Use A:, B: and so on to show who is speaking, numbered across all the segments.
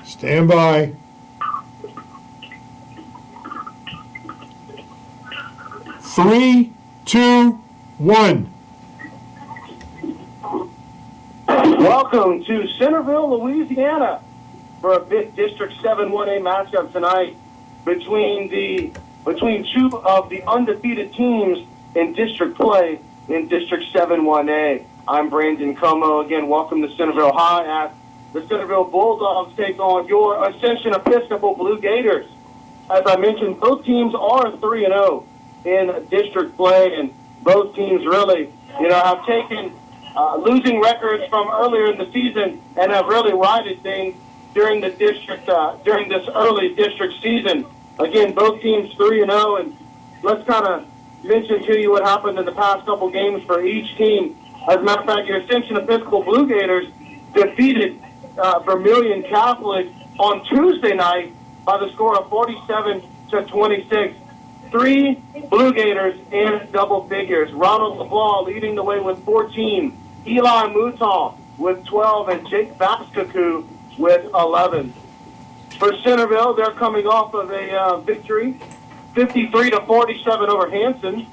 A: Stand by. 3, 2, 1.
B: Welcome to Centerville, Louisiana, for a big District 7 1A matchup tonight between two of the undefeated teams in district play in District 7 1A. I'm Brandon Como. Again, welcome to Centerville High as the Centerville Bulldogs take on your Ascension Episcopal Blue Gators. As I mentioned, both teams are 3-0 in district play, and both teams really, have taken losing records from earlier in the season and have really righted things during the district during this early district season. Again, both teams 3-0, and let's kind of mention to you what happened in the past couple games for each team. As a matter of fact, your Ascension Episcopal Blue Gators defeated Vermilion Catholic on Tuesday night by the score of 47-26. 3 Blue Gators in double figures. Ronald LeBlanc leading the way with 14. Eli Mouton with 12, and Jake Vaskaku with 11. For Centerville, they're coming off of a victory, 53-47 over Hanson.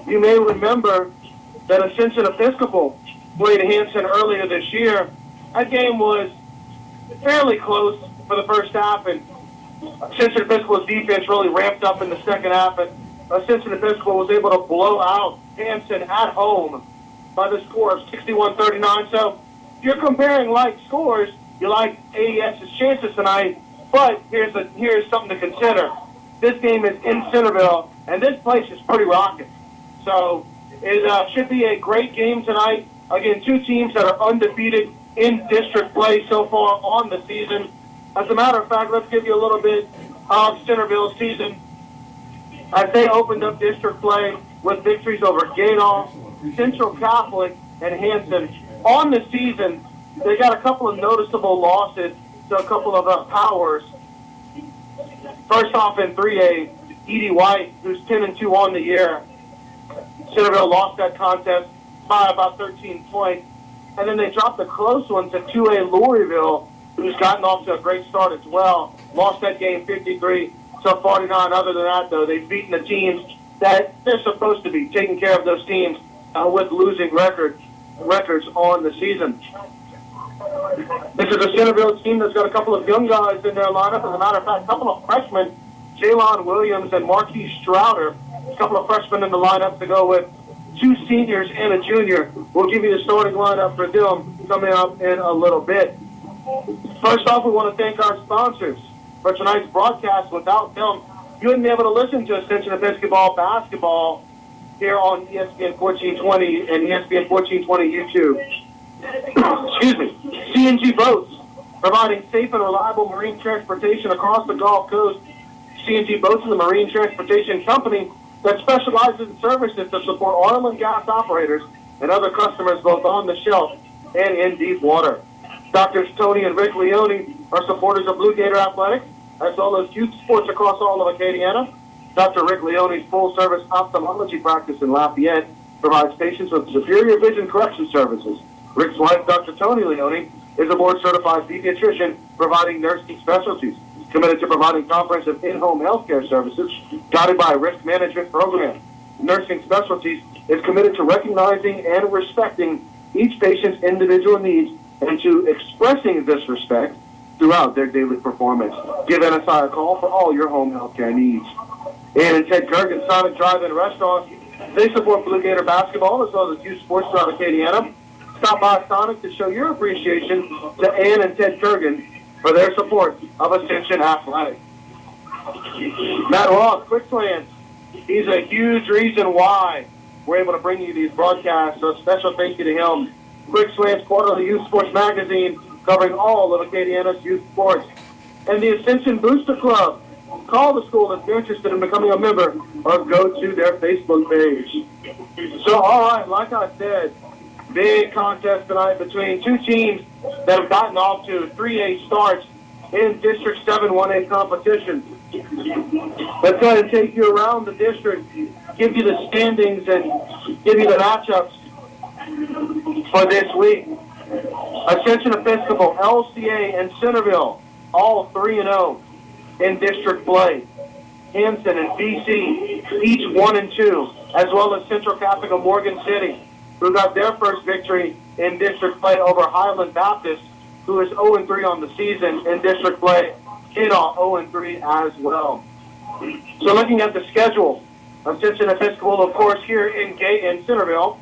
B: You may remember that Ascension Episcopal played Hanson earlier this year. That game was fairly close for the first half, and Ascension Episcopal's defense really ramped up in the second half, and Ascension Episcopal was able to blow out Hanson at home by the score of 61-39. So if you're comparing like scores, you like AES's chances tonight, but here's something to consider. This game is in Centerville, and this place is pretty rocking. So it should be a great game tonight. Again, two teams that are undefeated in district play so far on the season. As a matter of fact, let's give you a little bit of Centerville's season. As they opened up district play with victories over Gadolf, Central Catholic, and Hanson. On the season, they got a couple of noticeable losses to a couple of powers. First off, in 3A, Edie White, who's 10-2 on the year. Centerville lost that contest by about 13 points. And then they dropped a close one to 2A Louisville, who's gotten off to a great start as well. Lost that game 53-49. Other than that, though, they've beaten the teams that they're supposed to be, taking care of those teams with losing records on the season. This is a Centerville team that's got a couple of young guys in their lineup. As a matter of fact, a couple of freshmen, Jalon Williams and Marquis Strouder, a couple of freshmen in the lineup to go with 2 seniors and a junior. We'll give you the starting lineup for them coming up in a little bit. First off, we want to thank our sponsors for tonight's broadcast. Without them, you wouldn't be able to listen to Ascension Episcopal basketball here on ESPN1420 and ESPN1420 YouTube. Excuse me. CNG Boats, providing safe and reliable marine transportation across the Gulf Coast. CNG Boats is a marine transportation company that specializes in services to support oil and gas operators and other customers both on the shelf and in deep water. Doctors Tony and Rick Leone are supporters of Blue Gator Athletics, as well as youth sports across all of Acadiana. Dr. Rick Leone's full-service ophthalmology practice in Lafayette provides patients with superior vision correction services. Rick's wife, Dr. Tony Leone, is a board-certified pediatrician providing nursing specialties, committed to providing comprehensive in-home health care services, guided by a risk management program. Nursing Specialties is committed to recognizing and respecting each patient's individual needs and to expressing this respect throughout their daily performance. Give NSI a call for all your home health care needs. And Ted Kurgan Sonic Drive-In Restaurant, they support Blue Gator basketball as well as youth sports throughout Acadiana. Stop by Sonic to show your appreciation to Ann and Ted Kurgan for their support of Ascension Athletics. Matt Ross, Quick Slants, he's a huge reason why we're able to bring you these broadcasts, so special thank you to him. Quick Slants, quarterly youth sports magazine, covering all of Acadiana's youth sports. And the Ascension Booster Club. Call the school if you're interested in becoming a member or go to their Facebook page. So, all right, like I said, big contest tonight between two teams that have gotten off to 3A starts in District 7 1A competition. Let's go ahead and take you around the district, give you the standings, and give you the matchups for this week. Ascension Episcopal, LCA, and Centerville, all 3-0 in district play. Hanson and BC, each 1-2, as well as Central Catholic of Morgan City, who got their first victory in district play over Highland Baptist, who is 0-3 on the season in district play. Kadal 0-3 as well. So looking at the schedule, Ascension Episcopal, of course, here in Centerville.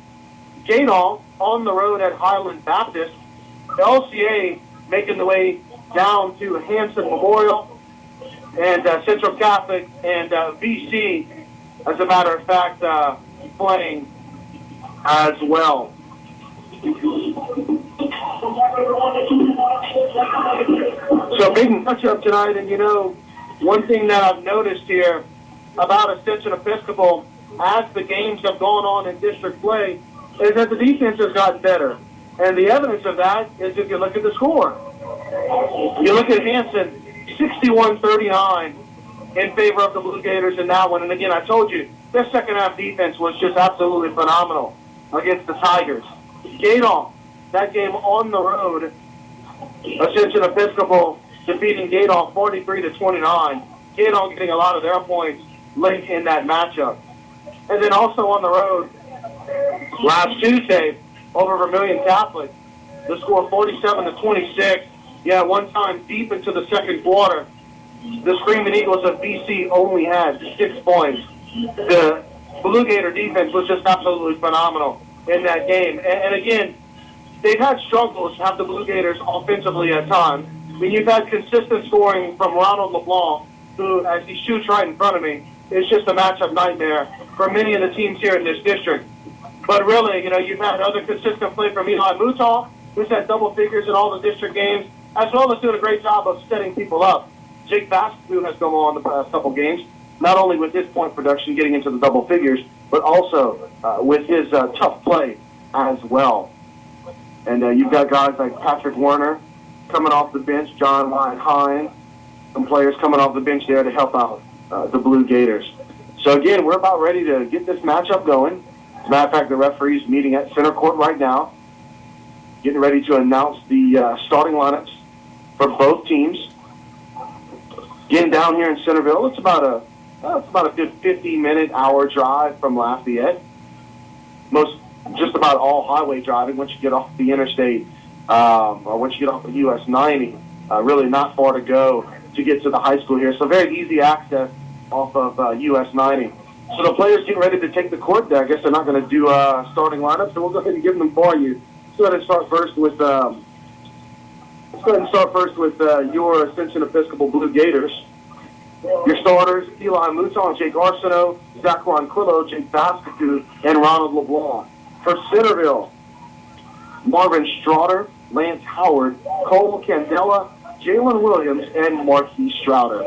B: Kadal on the road at Highland Baptist. LCA making the way down to Hanson Memorial. And Central Catholic and BC, as a matter of fact, playing as well. So big matchup tonight, and one thing that I've noticed here about Ascension Episcopal as the games have gone on in district play is that the defense has gotten better. And the evidence of that is if you look at the score. You look at Hanson, 61-39 in favor of the Blue Gators in that one. And again, I told you, their second half defense was just absolutely phenomenal against the Tigers. Kadal, that game on the road, Ascension Episcopal defeating Kadal 43-29. Kadal getting a lot of their points late in that matchup. And then also on the road, last Tuesday, over Vermilion Catholic, the score 47-26. Yeah, one time deep into the second quarter, the Screaming Eagles of BC only had 6 points. The Blue Gator defense was just absolutely phenomenal in that game. And again, they've had struggles, have the Blue Gators offensively at times. I mean, you've had consistent scoring from Ronald LeBlanc, who, as he shoots right in front of me, is just a matchup nightmare for many of the teams here in this district. But really, you've had other consistent play from Eli Mutah, who's had double figures in all the district games, as well as doing a great job of setting people up. Jake Baskew has come on the past couple games, not only with his point production getting into the double figures, but also with his tough play as well. And you've got guys like Patrick Werner coming off the bench, John Wyatt Hines, some players coming off the bench there to help out the Blue Gators. So again, we're about ready to get this matchup going. As a matter of fact, the referee's meeting at center court right now, getting ready to announce the starting lineups for both teams. Getting down here in Centerville, it's about a good 50-minute hour drive from Lafayette. Just about all highway driving once you get off the interstate or once you get off the US 90. Really not far to go to get to the high school here. So very easy access off of US 90. So the players getting ready to take the court there. I guess they're not going to do starting lineups, so we'll go ahead and give them for you. Let's go ahead and start first with your Ascension Episcopal Blue Gators. Your starters, Eli Mouton, Jake Arsenault, Zachron Quillo, Jake Baskew, and Ronald LeBlanc. For Centerville, Marvin Straughter, Lance Howard, Cole Candela, Jalen Williams, and Marquis Strouder.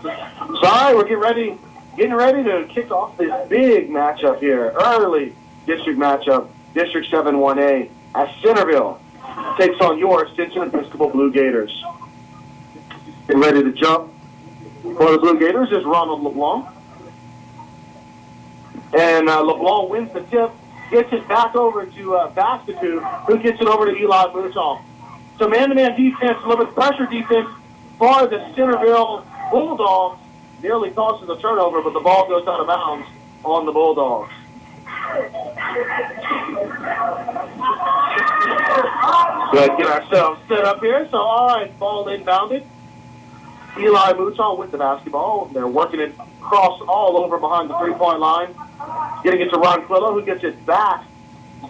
B: So, all right, we're getting ready to kick off this big matchup here. Early district matchup, District 7-1A, as Centerville takes on your Ascension Episcopal Blue Gators. Getting ready to jump for the Blue Gators is Ronald LeBlanc. And LeBlanc wins the tip, gets it back over to Baskew, who gets it over to Eli Mouton. So man-to-man defense, a little bit of pressure defense for the Centerville Bulldogs. Nearly causes a turnover, but the ball goes out of bounds on the Bulldogs. Good, get ourselves set up here. So, all right, ball inbounded. Eli Mouton with the basketball. They're working it across all over behind the three-point line. Getting it to Ron Quillo, who gets it back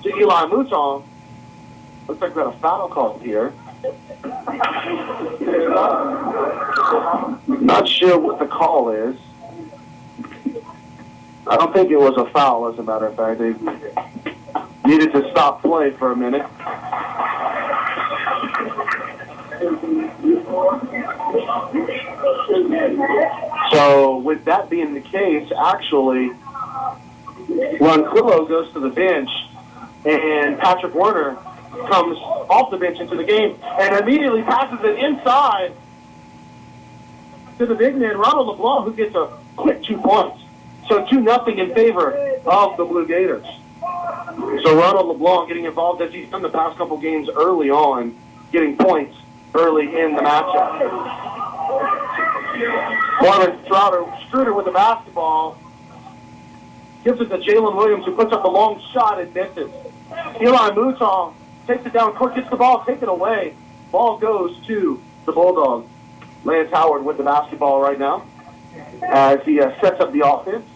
B: to Eli Mouton. Looks like we got a foul call here. Not sure what the call is. I don't think it was a foul, as a matter of fact. They needed to stop play for a minute. So, with that being the case, actually, Ron Quillo goes to the bench, and Patrick Werner comes off the bench into the game and immediately passes it inside to the big man, Ronald LeBlanc, who gets a quick 2 points. So 2-0 in favor of the Blue Gators. So Ronald LeBlanc getting involved as he's done the past couple games early on, getting points early in the matchup. Marvin Struder with the basketball. Gives it to Jalen Williams, who puts up a long shot and misses. Eli Mouton takes it down court, gets the ball, take it away. Ball goes to the Bulldogs. Lance Howard with the basketball right now as he sets up the offense.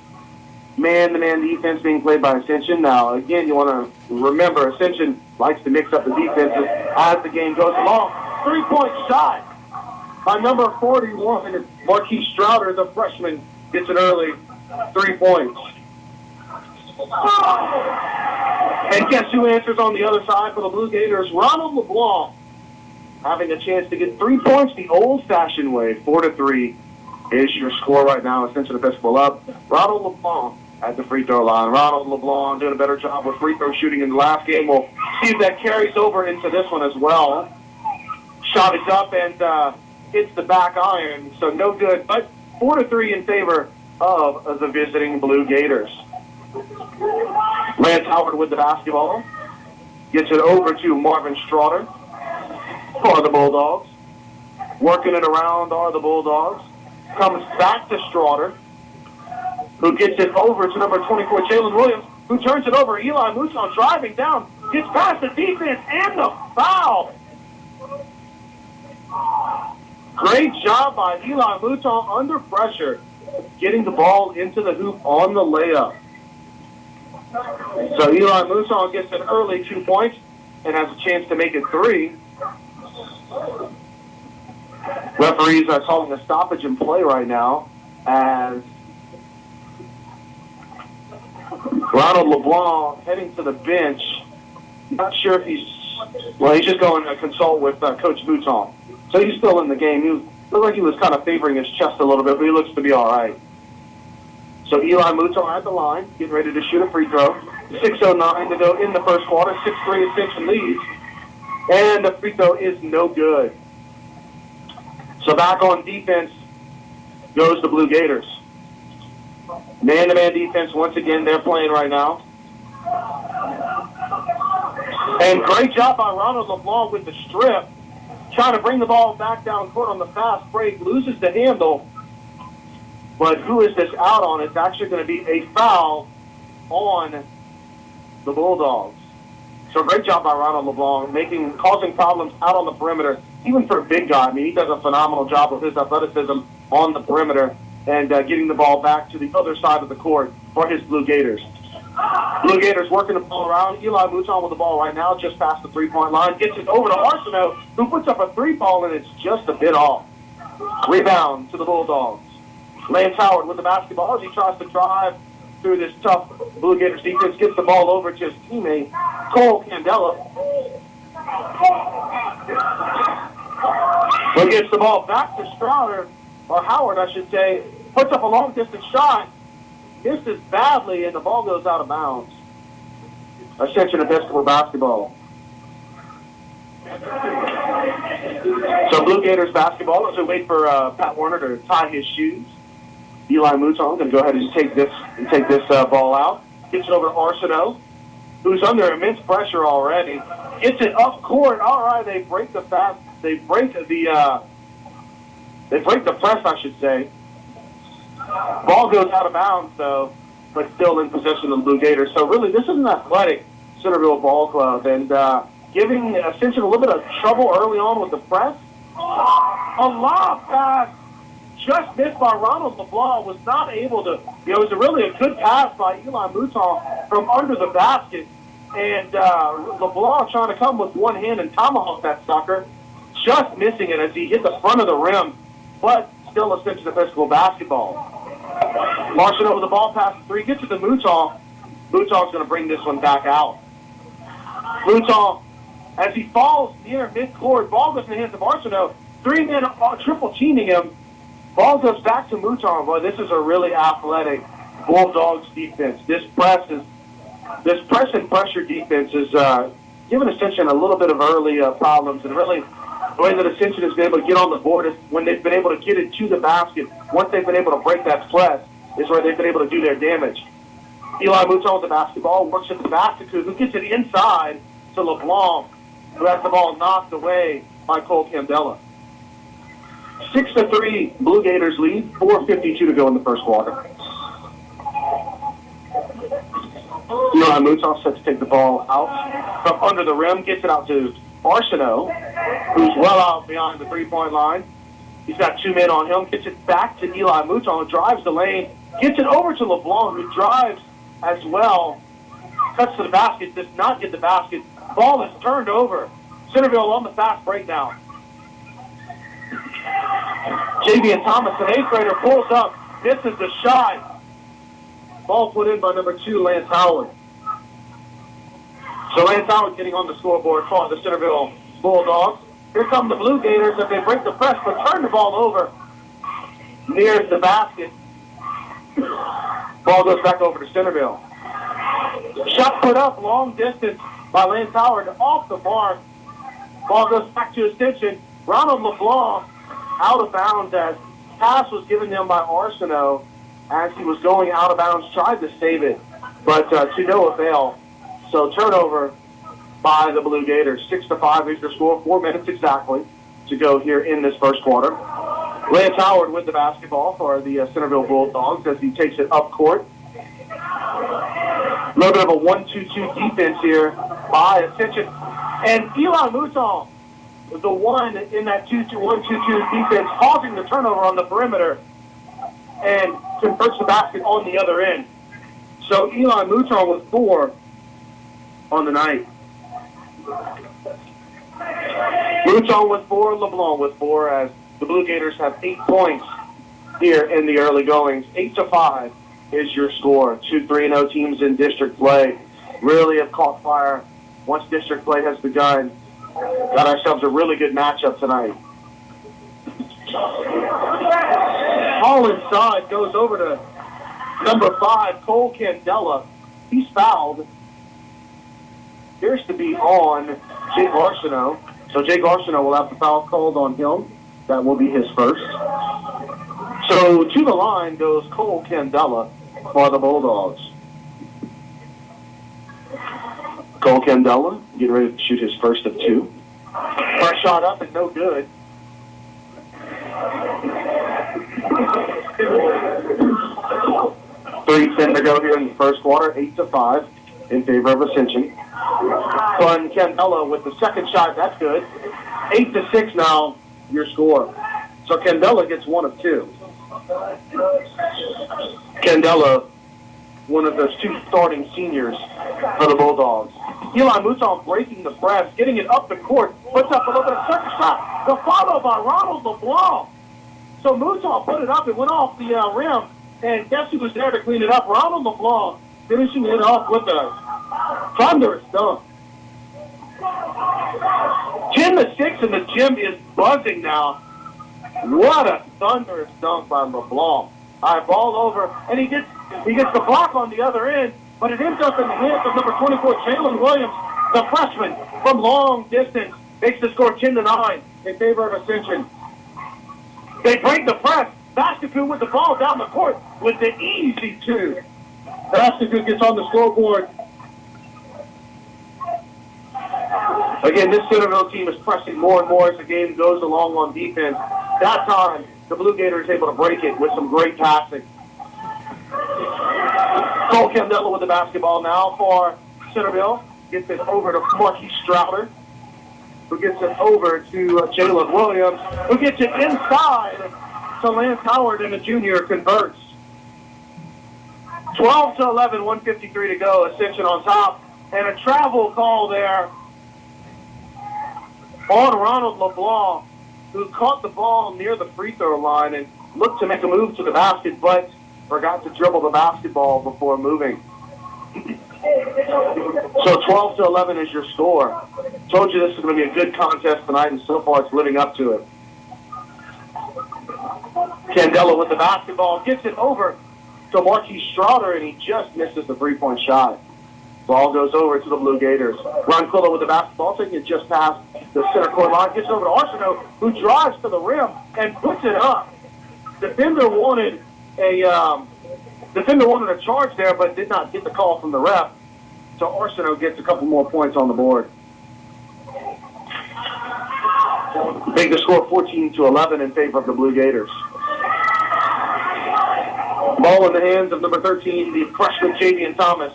B: Man-to-man defense being played by Ascension. Now, again, you want to remember Ascension likes to mix up the defenses as the game goes along. 3-point shot by number 41. Marquis Strouder, the freshman, gets it early. 3 points. And guess who answers on the other side for the Blue Gators? Ronald LeBlanc having a chance to get 3 points the old-fashioned way. 4-3 is your score right now. Ascension Episcopal up. Ronald LeBlanc at the free throw line. Ronald LeBlanc doing a better job with free throw shooting in the last game. We'll see if that carries over into this one as well. Shot is up and hits the back iron, so no good. But 4-3 in favor of the visiting Blue Gators. Lance Howard with the basketball. Gets it over to Marvin Strouder for the Bulldogs. Working it around are the Bulldogs. Comes back to Strouder, who gets it over to number 24, Jalen Williams, who turns it over. Eli Mouton driving down, gets past the defense and the foul. Great job by Eli Mouton under pressure, getting the ball into the hoop on the layup. So Eli Mouton gets an early 2 points and has a chance to make it 3. Referees are calling a stoppage in play right now as Ronald LeBlanc heading to the bench. Not sure if he's just going to consult with Coach Mouton. So he's still in the game. He looked like he was kind of favoring his chest a little bit, but he looks to be all right. So Eli Mouton at the line, getting ready to shoot a free throw. 6:09 to go in the first quarter. 6-3 Ascension leads. And the free throw is no good. So back on defense goes the Blue Gators. Man-to-man defense, once again, they're playing right now. And great job by Ronald LeBlanc with the strip. Trying to bring the ball back down court on the fast break. Loses the handle. But who is this out on? It's actually going to be a foul on the Bulldogs. So great job by Ronald LeBlanc, causing problems out on the perimeter, even for a big guy. I mean, he does a phenomenal job with his athleticism on the perimeter and getting the ball back to the other side of the court for his Blue Gators. Blue Gators working the ball around. Eli Mouton with the ball right now, just past the three-point line. Gets it over to Arsenault, who puts up a three-ball, and it's just a bit off. Rebound to the Bulldogs. Lance Howard with the basketball as he tries to drive through this tough Blue Gators defense. Gets the ball over to his teammate, Cole Candela. But gets the ball back to Strouder, or Howard, I should say. Puts up a long-distance shot. Misses badly, and the ball goes out of bounds. Ascension Episcopal basketball. So Blue Gators basketball as we wait for Pat Warner to tie his shoes. Eli Mouton going to go ahead and take this ball out. Gets it over to Arsenault, who's under immense pressure already. Gets it up court. All right, they break the press, I should say. Ball goes out of bounds, though, but still in possession of the Blue Gators. So really, this is an athletic Centerville ball club, and giving Ascension a little bit of trouble early on with the press. A lob pass just missed by Ronald LeBlanc, was not able to, it was really a good pass by Eli Mouton from under the basket, and LeBlanc trying to come with one hand and tomahawk that sucker, just missing it as he hit the front of the rim, but still Ascension Episcopal basketball. Marching over the ball past the three, gets it to Mouton. Mouton's going to bring this one back out. Mouton, as he falls near midcourt, ball goes in the hands of Arsenault. 3 men triple teaming him. Ball goes back to Mouton. Boy, this is a really athletic Bulldogs defense. This press and pressure defense is giving Ascension a little bit of early problems, and really the way that Ascension has been able to get on the board is when they've been able to get it to the basket. Once they've been able to break that press is where they've been able to do their damage. Eli Mouton with the basketball, works at the basket, who gets it inside to LeBlanc, who has the ball knocked away by Cole Candela. 6-3, Blue Gators lead, 4:52 to go in the first quarter. Eli Mouton set to take the ball out from under the rim, gets it out to Arsenault, who's well out beyond the three-point line. He's got 2 men on him, gets it back to Eli Mouton, drives the lane, gets it over to LeBlanc, who drives as well, cuts to the basket, does not get the basket. Ball is turned over. Centerville on the fast breakdown. Javian Thomas, an 8th grader, pulls up, misses the shot. Ball put in by number 2, Lance Howard. So Lance Howard getting on the scoreboard for the Centerville Bulldogs. Here come the Blue Gators as they break the press, but turn the ball over near the basket. Ball goes back over to Centerville. Shot put up long distance by Lance Howard off the mark. Ball goes back to extension. Ronald LeBlanc out of bounds as pass was given him by Arsenault as he was going out of bounds, tried to save it, but to no avail. So turnover by the Blue Gators. 6-5 is their score. 4 minutes exactly to go here in this first quarter. Lance Howard with the basketball for the Centerville Bulldogs as he takes it up court. A little bit of a 1-2-2 defense here by Ascension. And Eli Mouton, the one in that 1-2-2 defense, causing the turnover on the perimeter and converts the basket on the other end. So Eli Mouton with 4 on the night. Mouton with 4, LeBlanc with 4, as the Blue Gators have 8 points here in the early goings. 8-5 is your score. 2 3-0 teams in district play really have caught fire once district play has begun. Got ourselves a really good matchup tonight. Ball inside goes over to number 5, Cole Candela. He's fouled. Appears to be on Jake Arsenault. So Jake Arsenault will have the foul called on him. That will be his first. So to the line goes Cole Candela for the Bulldogs. Cole Candela getting ready to shoot his first of 2. First shot up and no good. $3:10 to go here in the first quarter. 8-5 in favor of Ascension. Fun Candela with the second shot. That's good. 8-6 now, your score. So Candela gets 1 of 2. Candela, one of those 2 starting seniors for the Bulldogs. Eli Mouton breaking the press, getting it up the court, puts up a little bit of second shot. The follow by Ronald LeBlanc. So Mouton put it up, it went off the rim, and guess who was there to clean it up? Ronald LeBlanc finishing it off with a thunderous dunk. 10-6, and the gym is buzzing now. What a thunderous dunk by LeBlanc. All right, ball over, and he gets the block on the other end, but it ends up in the hands of number 24, Jalen Williams, the freshman from long distance, makes the score 10-9 in favor of Ascension. They break the press. Basketu with the ball down the court with the easy 2. Basketu gets on the scoreboard. Again, this Centerville team is pressing more and more as the game goes along on defense. That time, the Blue Gators able to break it with some great passing. Cole Candela with the basketball now for Centerville. Gets it over to Marquis Strouder, who gets it over to Jalen Williams, who gets it inside to Lance Howard, and the junior converts. 12-11, 1:53 to go. Ascension on top, and a travel call there on Ronald LeBlanc, who caught the ball near the free throw line and looked to make a move to the basket, but forgot to dribble the basketball before moving. So 12-11 is your score. Told you this is going to be a good contest tonight, and so far it's living up to it. Candela with the basketball, gets it over to Marquis Strouder, and he just misses the 3-point shot. Ball goes over to the Blue Gators. Ron Quillo with the basketball, taking it just past the center court line, gets over to Arsenault, who drives to the rim and puts it up. Defender wanted a defender wanted a charge there, but did not get the call from the ref. So Arsenault gets a couple more points on the board. Make the score 14-11 in favor of the Blue Gators. Ball in the hands of number 13, the freshman Javian Thomas,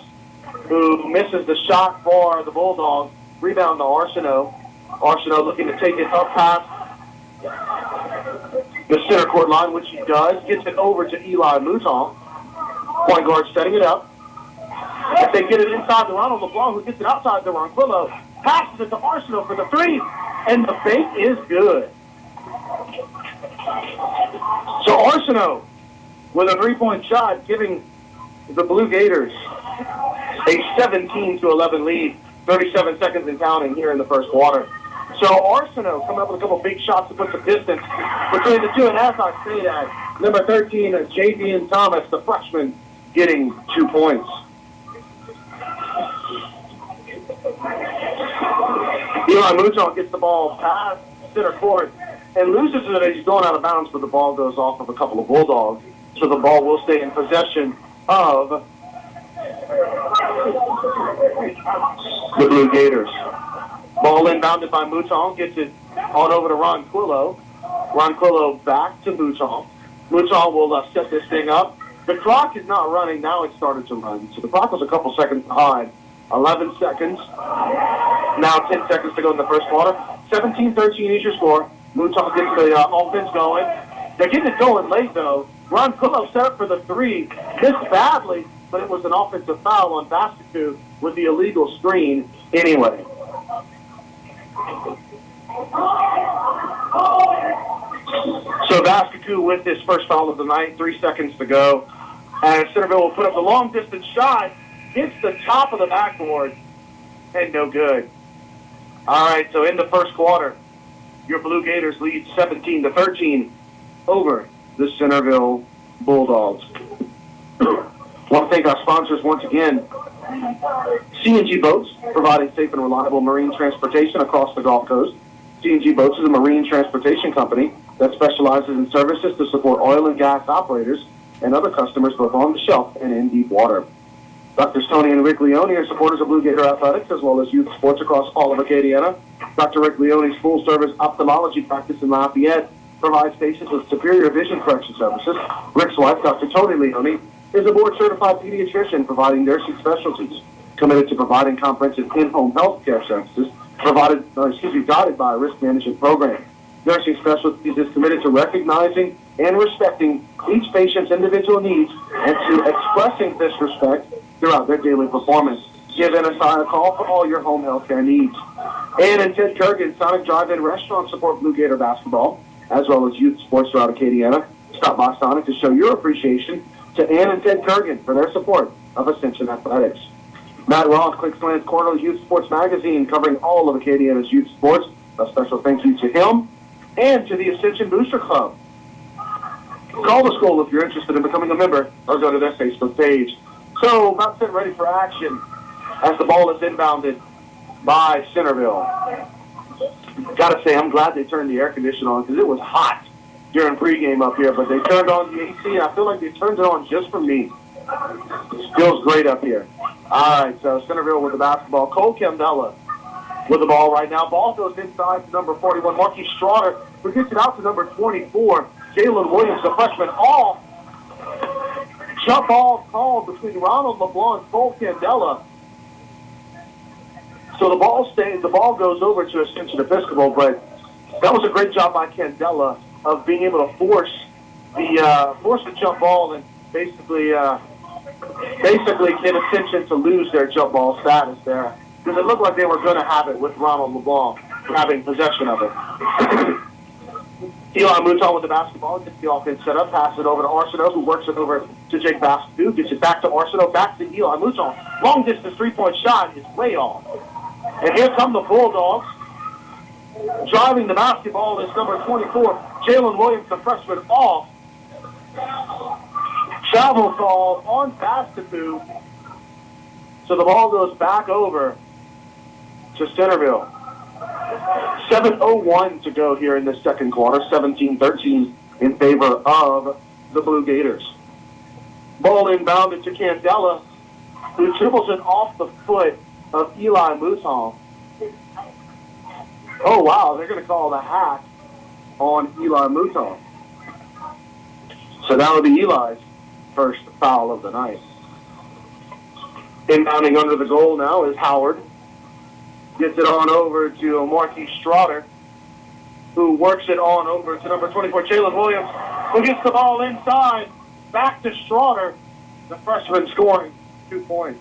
B: who misses the shot for the Bulldogs. Rebound to Arsenault. Arsenault looking to take it up past the center court line, which he does. Gets it over to Eli Mouton. Point guard setting it up. If they get it inside to Ronald LeBlanc, who gets it outside to Ronquillo. Passes it to Arsenault for the three. And the fake is good. So Arsenault with a three-point shot, giving the Blue Gators a 17-11 lead. 37 seconds and counting here in the first quarter. So Arsenault coming up with a couple big shots to put some distance between the two. And as I say that, number 13, Javian Thomas, the freshman, getting 2 points. Eli Mouton gets the ball past center court and loses it as he's going out of bounds, but the ball goes off of a couple of Bulldogs. So the ball will stay in possession of the Blue Gators. Ball inbounded by Mouton, gets it on over to Ronquillo. Ronquillo back to Mouton. Mouton will set this thing up. The clock is not running. Now it started to run. So the clock was a couple seconds behind. 11 seconds. Now 10 seconds to go in the first quarter. 17-13 is your score. Mouton gets the offense going. They're getting it going late, though. Ronquillo set up for the three. Missed badly, but it was an offensive foul on Vasquez with the illegal screen anyway. So Vasquez with his first foul of the night, 3 seconds to go. And Centerville will put up the long-distance shot. Hits the top of the backboard, and no good. All right, so in the first quarter, your Blue Gators lead 17-13 over the Centerville Bulldogs. I want to thank our sponsors once again. C&G Boats, providing safe and reliable marine transportation across the Gulf Coast. C&G Boats is a marine transportation company that specializes in services to support oil and gas operators and other customers both on the shelf and in deep water. Dr. Stoney and Rick Leone are supporters of Blue Gator Athletics as well as youth sports across all of Acadiana. Dr. Rick Leone's full-service ophthalmology practice in Lafayette provides patients with superior vision correction services. Rick's wife, Dr. Tony Leone, is a board-certified pediatrician providing nursing specialties, committed to providing comprehensive in-home health care services, guided by a risk management program. Nursing Specialties is committed to recognizing and respecting each patient's individual needs and to expressing this respect throughout their daily performance. Give NSI a call for all your home health care needs. Ann and Ted Kurgan, Sonic Drive-In Restaurant, support Blue Gator basketball, as well as youth sports throughout Acadiana. Stop by Sonic to show your appreciation to Ann and Ted Kurgan for their support of Ascension Athletics. Matt Ross, Quick Slant's Quarterly Youth Sports Magazine, covering all of Acadiana's youth sports. A special thank you to him and to the Ascension Booster Club. Call the school if you're interested in becoming a member or go to their Facebook page. So, about set ready for action as the ball is inbounded by Centerville. Gotta say, I'm glad they turned the air conditioner on because it was hot during pregame up here, but they turned on the AC, and I feel like they turned it on just for me. It feels great up here. All right, so Centerville with the basketball. Cole Candela with the ball right now. Ball goes inside to number 41, Marquis Straughter, who gets it out to number 24, Jalen Williams, the freshman. Off. Jump ball called between Ronald LeBlanc and Cole Candela. So the ball goes over to Ascension Episcopal, but that was a great job by Candela of being able to force the jump ball and basically get Ascension to lose their jump ball status there, because it looked like they were going to have it with Ronald LeBlanc having possession of it. Eli Mouton with the basketball, gets the offense set up, passes it over to Arsenault, who works it over to Jake Vasquez, gets it back to Arsenault, back to Eli Mouton. Long distance three-point shot is way off. And here come the Bulldogs. Driving the basketball is number 24, Jalen Williams, the freshman, off. Travel call on Vasquez. So the ball goes back over to Centerville. 7:01 to go here in the second quarter. 17-13 in favor of the Blue Gators. Ball inbounded to Candela, who dribbles it off the foot of Eli Mouton. Oh, wow, they're going to call the hack on Eli Mouton. So that would be Eli's first foul of the night. Inbounding under the goal now is Howard. Gets it on over to Marquis Strotter, who works it on over to number 24, Jalen Williams, who gets the ball inside. Back to Strotter, the freshman scoring 2 points.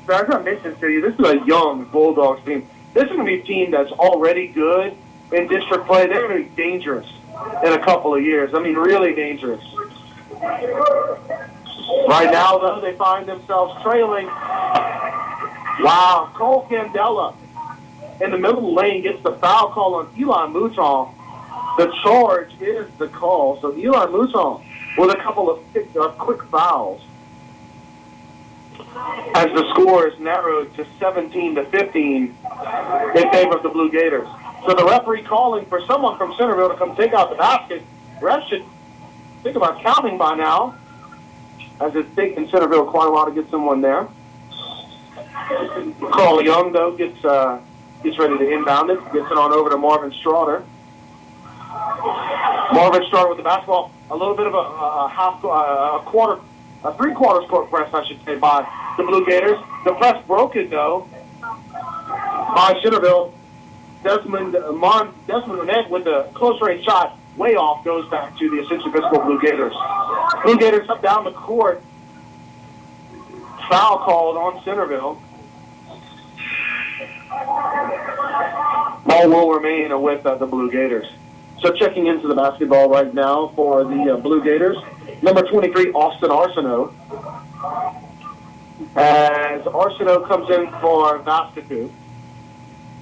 B: So as I mentioned to you, this is a young Bulldogs team. This is going to be a team that's already good in district play. They're going to be dangerous in a couple of years. I mean, really dangerous. Right now, though, they find themselves trailing. Wow, Cole Candela in the middle lane gets the foul call on Eli Mouton. The charge is the call. So Eli Mouton with a couple of quick fouls as the score is narrowed to 17-15 in favor of the Blue Gators. So the referee calling for someone from Centerville to come take out the basket. Refs should think about counting by now, as it's taken Centerville quite a while to get someone there. Carl Young, though, gets ready to inbound it. Gets it on over to Marvin Strotter. Marvin Strotter with the basketball. A little bit of a three-quarters court press, I should say, by the Blue Gators. The press broken, though, by Centerville. Desmond Renette with the close-range shot way off goes back to the Ascension Episcopal Blue Gators. Blue Gators up down the court. Foul called on Centerville. Ball will remain with the Blue Gators. So checking into the basketball right now for the Blue Gators, number 23, Austin Arsenault. As Arsenault comes in for Vasquez.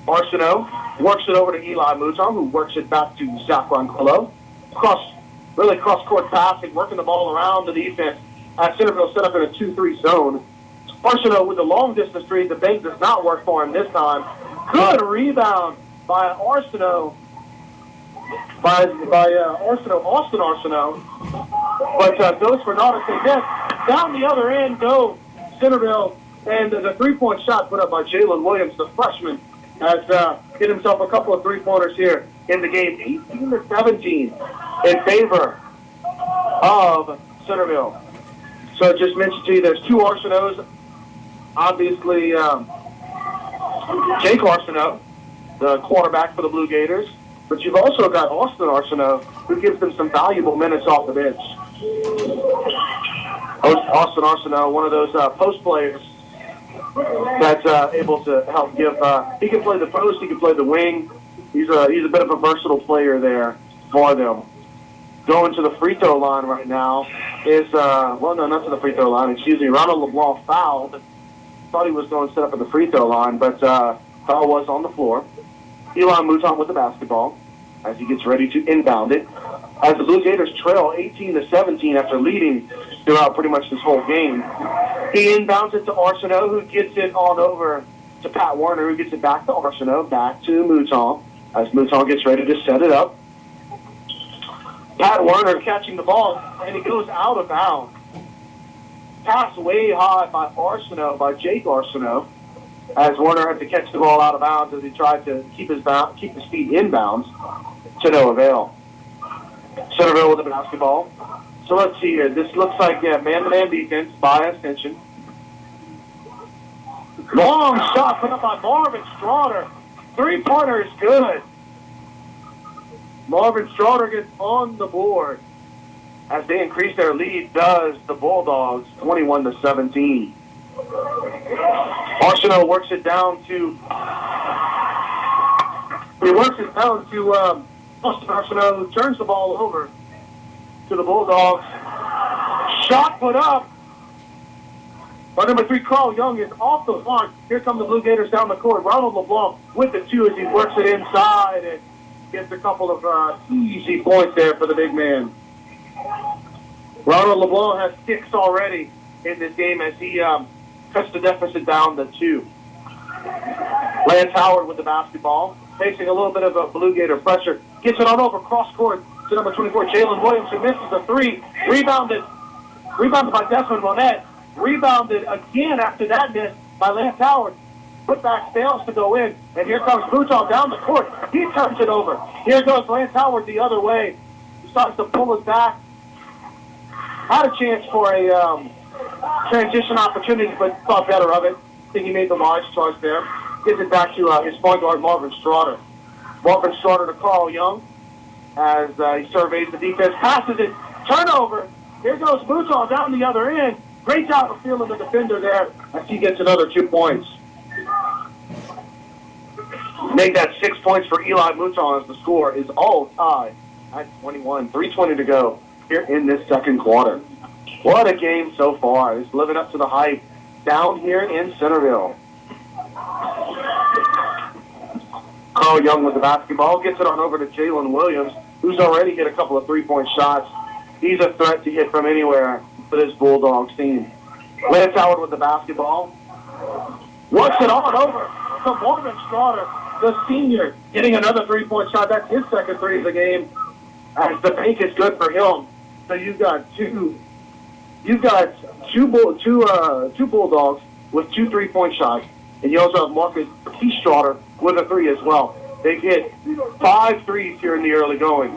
B: Arsenault works it over to Eli Mouton, who works it back to Zach Ronquillo. Cross-court passing, working the ball around the defense. Centerville set up in a 2-3 zone. Arsenault with the long-distance three. The bank does not work for him this time. Good rebound by Arsenault. Austin Arsenault. But goes for not a net. Down the other end go Centerville. And the three-point shot put up by Jalen Williams, the freshman, has hit himself a couple of three-pointers here in the game. 18-17 in favor of Centerville. So just mentioned to you, there's two Arsenaults. Obviously, Jake Arsenault, the quarterback for the Blue Gators. But you've also got Austin Arsenault, who gives them some valuable minutes off the bench. Austin Arsenault, one of those post players that's able to help give. He can play the post, he can play the wing. He's a bit of a versatile player there for them. Going to the free throw line right now is not to the free throw line. Excuse me. Ronald LeBlanc fouled. Thought he was going to set up at the free throw line, but foul was on the floor. Eli Mouton with the basketball as he gets ready to inbound it. As the Blue Gators trail 18-17 after leading throughout pretty much this whole game. He inbounds it to Arsenault, who gets it on over to Pat Warner, who gets it back to Arsenault, back to Mouton, as Mouton gets ready to set it up. Pat Warner catching the ball, and he goes out of bounds. Pass way high by Jake Arsenault, as Warner had to catch the ball out of bounds as he tried to keep his feet inbounds, to no avail. Centerville with the basketball. So let's see here. This looks like man-to-man defense by Ascension. Long shot put up by Marvin Strotter. Three-pointer is good. Marvin Strotter gets on the board as they increase their lead. Does the Bulldogs 21-17. Arsenault works it down to. Austin Arsenault, who turns the ball over to the Bulldogs. Shot put up by number 3, Carl Young, is off the mark. Here come the Blue Gators down the court. Ronald LeBlanc with the two as he works it inside and gets a couple of easy points there for the big man. Ronald LeBlanc has 6 already in this game as he cuts the deficit down to 2. Lance Howard with the basketball, facing a little bit of a Blue Gator pressure. Gets it on over cross court to number 24, Jalen Williams, who misses the 3. Rebounded Rebounded by Desmond Monette. Rebounded again after that miss by Lance Howard. Putback fails to go in, and here comes Bouton down the court. He turns it over. Here goes Lance Howard the other way. He starts to pull it back. Had a chance for a transition opportunity, but thought better of it. I think he made the large choice there. Gives it back to his point guard, Marvin Straughter. Marvin Straughter to Carl Young as he surveys the defense, passes it, turnover. Here goes Bouton down the other end. Great job of feeling the defender there as he gets another 2 points. Make that 6 points for Eli Mouton as the score is all tied at 21. 3:20 to go here in this second quarter. What a game so far. It's living up to the hype down here in Centerville. Carl Young with the basketball. Gets it on over to Jalen Williams, who's already hit a couple of three-point shots. He's a threat to hit from anywhere for this Bulldogs team. Lance Howard with the basketball. Works it on over to Marvin Straughter, the senior, getting another three-point shot. That's his second three of the game. As the paint is good for him. So you've got two Bulldogs with 2 3-point shots. And you also have Marcus Straughter with a 3 as well. They've hit 5 threes here in the early going.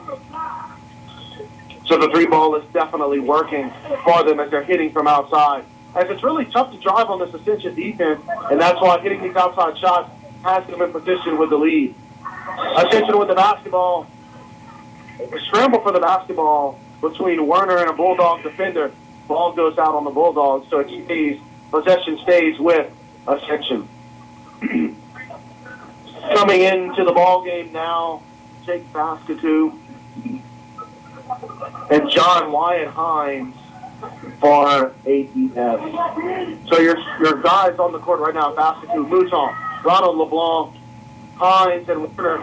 B: So the 3 ball is definitely working for them as they're hitting from outside. As it's really tough to drive on this Ascension defense, and that's why hitting these outside shots has them in position with the lead. Ascension with the basketball. A scramble for the basketball between Werner and a Bulldog defender. Ball goes out on the Bulldogs, so it stays, possession stays with Ascension. Coming into the ball game now, Jake Basketoo and John Wyatt Hines for ATS. So your guys on the court right now, Basketoo, Mouton, Ronald LeBlanc, Hines, and Werner.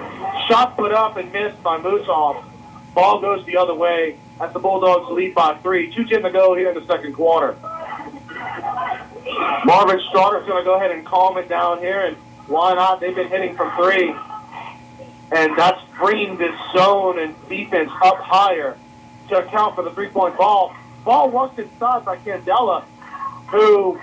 B: Shot put up and missed by Mouton. Ball goes the other way as the Bulldogs lead by 3. 2:10 to go here in the second quarter. Marvin Straughter's going to go ahead and calm it down here, and why not? They've been hitting from 3. And that's bringing this zone and defense up higher to account for the 3-point ball. Ball worked inside by Candela, who,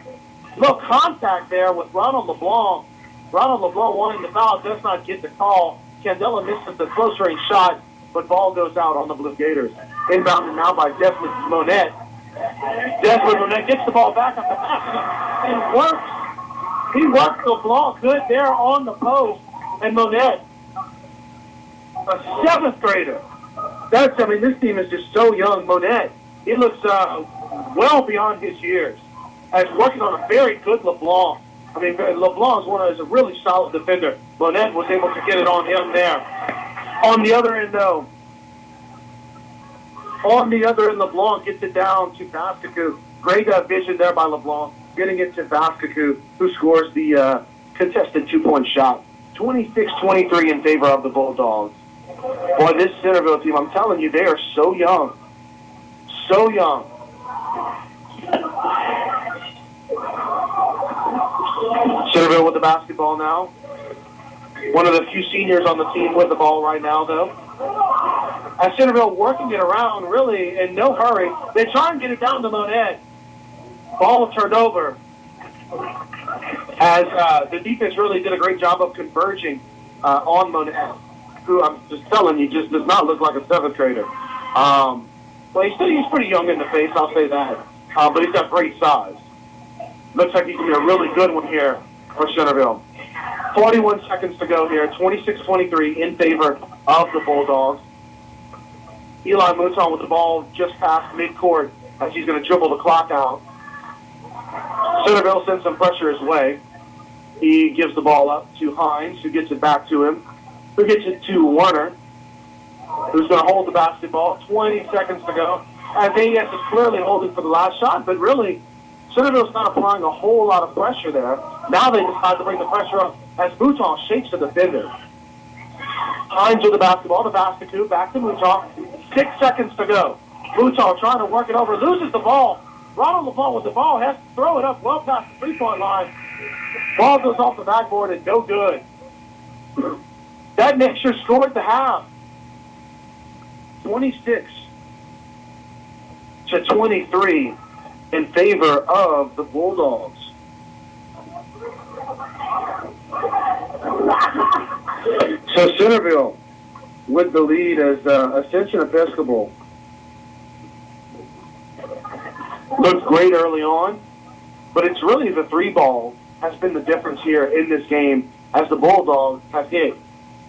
B: look, contact there with Ronald LeBlanc. Ronald LeBlanc wanting the foul, does not get the call. Candela misses the close-range shot, but ball goes out on the Blue Gators. Inbounded now by Desmond Monette. Desmond Monette gets the ball back up the basket and works. He works LeBlanc good there on the post. And Monette, a 7th grader. This team is just so young. Monette, he looks well beyond his years. As working on a very good LeBlanc. LeBlanc is a really solid defender. Monette was able to get it on him there. On the other end, though, LeBlanc gets it down to Basketoo. Great vision there by LeBlanc, getting it to Basketoo, who scores the contested 2-point shot. 26-23 in favor of the Bulldogs. Boy, this Centerville team, I'm telling you, they are so young. So young. Centerville with the basketball now. One of the few seniors on the team with the ball right now, though. As Centerville working it around, really in no hurry. They try and get it down to Monette. Ball turned over. As the defense really did a great job of converging on Monette, who I'm just telling you just does not look like a 7th grader. He's pretty young in the face, I'll say that. But he's got great size. Looks like he can be a really good one here for Centerville. 41 seconds to go here. 26-23 in favor of the Bulldogs. Eli Mouton with the ball just past midcourt as he's going to dribble the clock out. Centerville sends some pressure his way. He gives the ball up to Hines, who gets it back to him, who gets it to Werner, who's going to hold the basketball. 20 seconds to go. I think ATS is clearly holding for the last shot, but really, Centerville's not applying a whole lot of pressure there. Now they decide to bring the pressure up as Mouton shakes the defender. Hines with the basketball, the Basketoo, back to Mouton. 6 seconds to go. Mouton trying to work it over, loses the ball. Ronald LeBlanc with the ball, has to throw it up well past the 3-point line. Ball goes off the backboard and no good. That makes your score at the half. 26-23 in favor of the Bulldogs. So Centerville with the lead as Ascension Episcopal looked great early on, but it's really the three ball has been the difference here in this game as the Bulldogs have hit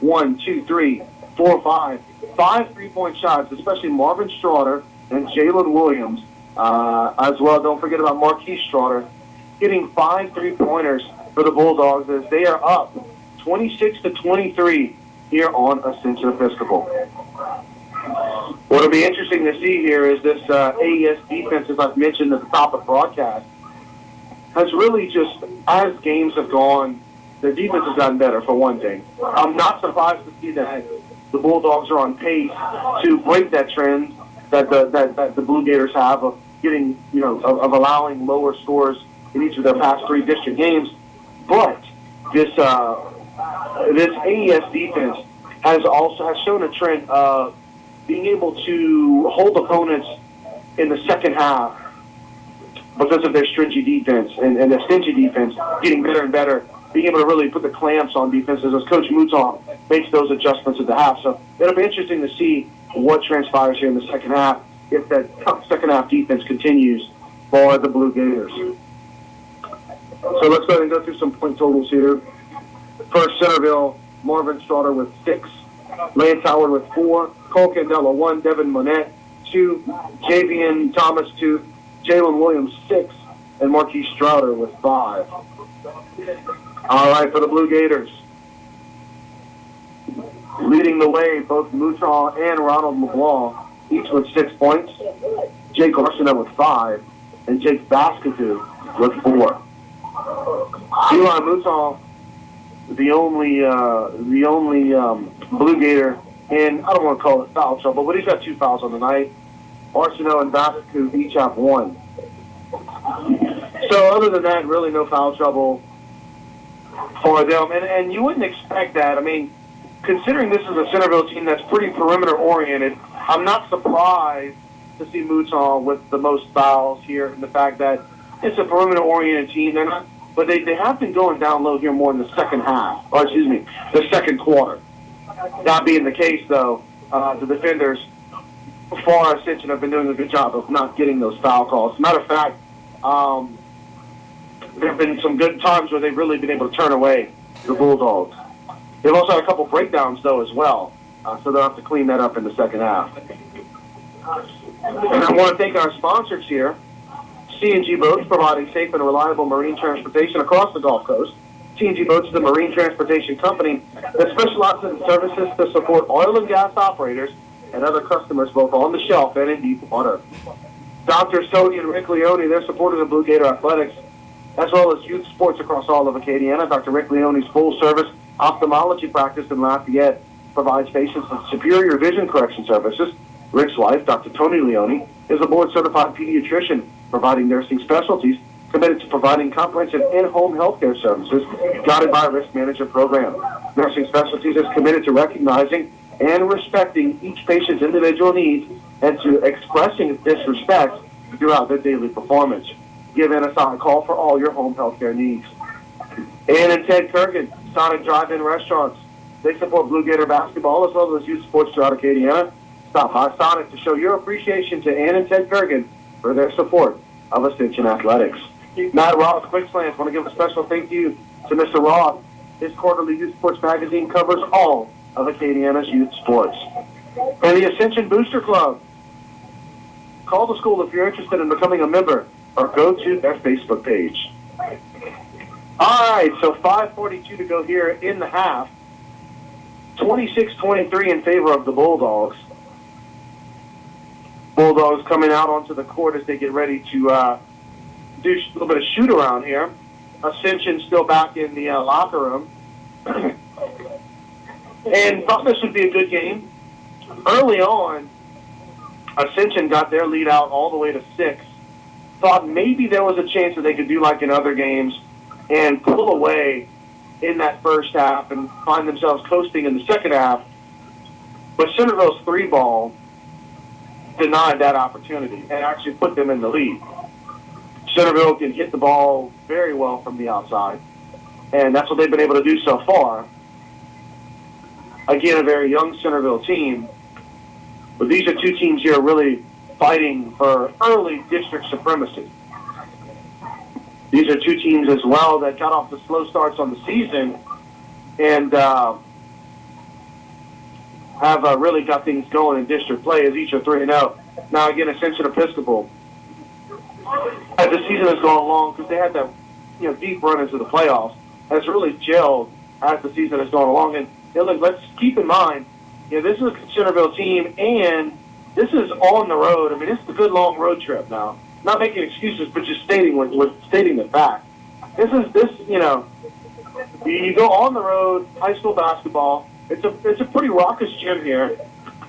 B: 1, 2, 3, 4, 5 3-point shots, especially Marvin Straughter and Jalen Williams as well. Don't forget about Marquise Straughter hitting 5 3-pointers for the Bulldogs as they are up 26-23 here on Ascension Episcopal. What'll be interesting to see here is this AES defense, as I've mentioned at the top of the broadcast, has really just, as games have gone, their defense has gotten better, for one thing. I'm not surprised to see that the Bulldogs are on pace to break that trend that the Blue Gators have of getting, of allowing lower scores in each of their past 3 district games. But this AES defense has shown a trend of being able to hold opponents in the second half because of their stingy defense and their stingy defense getting better and better, being able to really put the clamps on defenses as Coach Mouton makes those adjustments at the half. So it'll be interesting to see what transpires here in the second half if that tough second half defense continues for the Blue Gators. So let's go ahead and go through some point totals here. First, Centerville, Marvin Straughter with 6, Lance Howard with 4, Cole Candela 1, Devin Monette 2, Javian Thomas 2, Jalen Williams 6, and Marquise Straughter with 5. All right, for the Blue Gators, leading the way, both Mouton and Ronald LeBlanc, each with 6 points. Jake Arsenault with 5, and Jake Basketu with 4. Eli Mouton, the only Blue Gator in, I don't want to call it foul trouble, but he's got 2 fouls on the night. Arsenault and Basketu each have 1. So other than that, really no foul trouble for them. And you wouldn't expect that. I mean, considering this is a Centerville team that's pretty perimeter-oriented, I'm not surprised to see Mouton with the most fouls here, and the fact that it's a perimeter-oriented team. They're not, but they have been going down low here more in the second half, or excuse me, the second quarter. That being the case, though, the defenders for Ascension have been doing a good job of not getting those foul calls. As a matter of fact, there have been some good times where they've really been able to turn away the Bulldogs. They've also had a couple breakdowns, though, as well, so they'll have to clean that up in the second half. And I want to thank our sponsors here. C&G Boats, providing safe and reliable marine transportation across the Gulf Coast. C&G Boats is a marine transportation company that specializes in services to support oil and gas operators and other customers both on the shelf and in deep water. Dr. Sodi and Rick Leone, they're supporters of Blue Gator Athletics, as well as youth sports across all of Acadiana. Dr. Rick Leone's full-service ophthalmology practice in Lafayette provides patients with superior vision correction services. Rick's wife, Dr. Tony Leone, is a board-certified pediatrician providing nursing specialties, committed to providing comprehensive in-home health care services guided by a risk management program. Nursing Specialties is committed to recognizing and respecting each patient's individual needs and to expressing this respect throughout their daily performance. Give NSI a call for all your home health care needs. Ann and Ted Kurgan, Sonic Drive-In Restaurants. They support Blue Gator basketball as well as youth sports throughout Acadiana. Stop by Sonic to show your appreciation to Ann and Ted Kurgan for their support of Ascension Athletics. Matt Roth, Quick Slants, want to give a special thank you to Mr. Roth. His quarterly youth sports magazine covers all of Acadiana's youth sports. And the Ascension Booster Club. Call the school if you're interested in becoming a member or go to their Facebook page. All right, so 5:42 to go here in the half. 26-23 in favor of the Bulldogs. Bulldogs coming out onto the court as they get ready to do a little bit of shoot around here. Ascension still back in the locker room. And thought this would be a good game. Early on, Ascension got their lead out all the way to 6. Thought maybe there was a chance that they could do like in other games and pull away in that first half and find themselves coasting in the second half. But Centerville's 3-ball denied that opportunity and actually put them in the lead. Centerville can hit the ball very well from the outside, and that's what they've been able to do so far. Again, a very young Centerville team, but these are two teams here really fighting for early district supremacy. These are two teams as well that got off the slow starts on the season and have really got things going in district play, as each are 3-0. Now, again, Ascension Episcopal, as the season has gone along, because they had that deep run into the playoffs, has really gelled as the season has gone along. And look, let's keep in mind, this is a Centerville team, and this is on the road. I mean, it's a good long road trip now. Not making excuses, but just stating the fact. You go on the road, high school basketball. It's a pretty raucous gym here,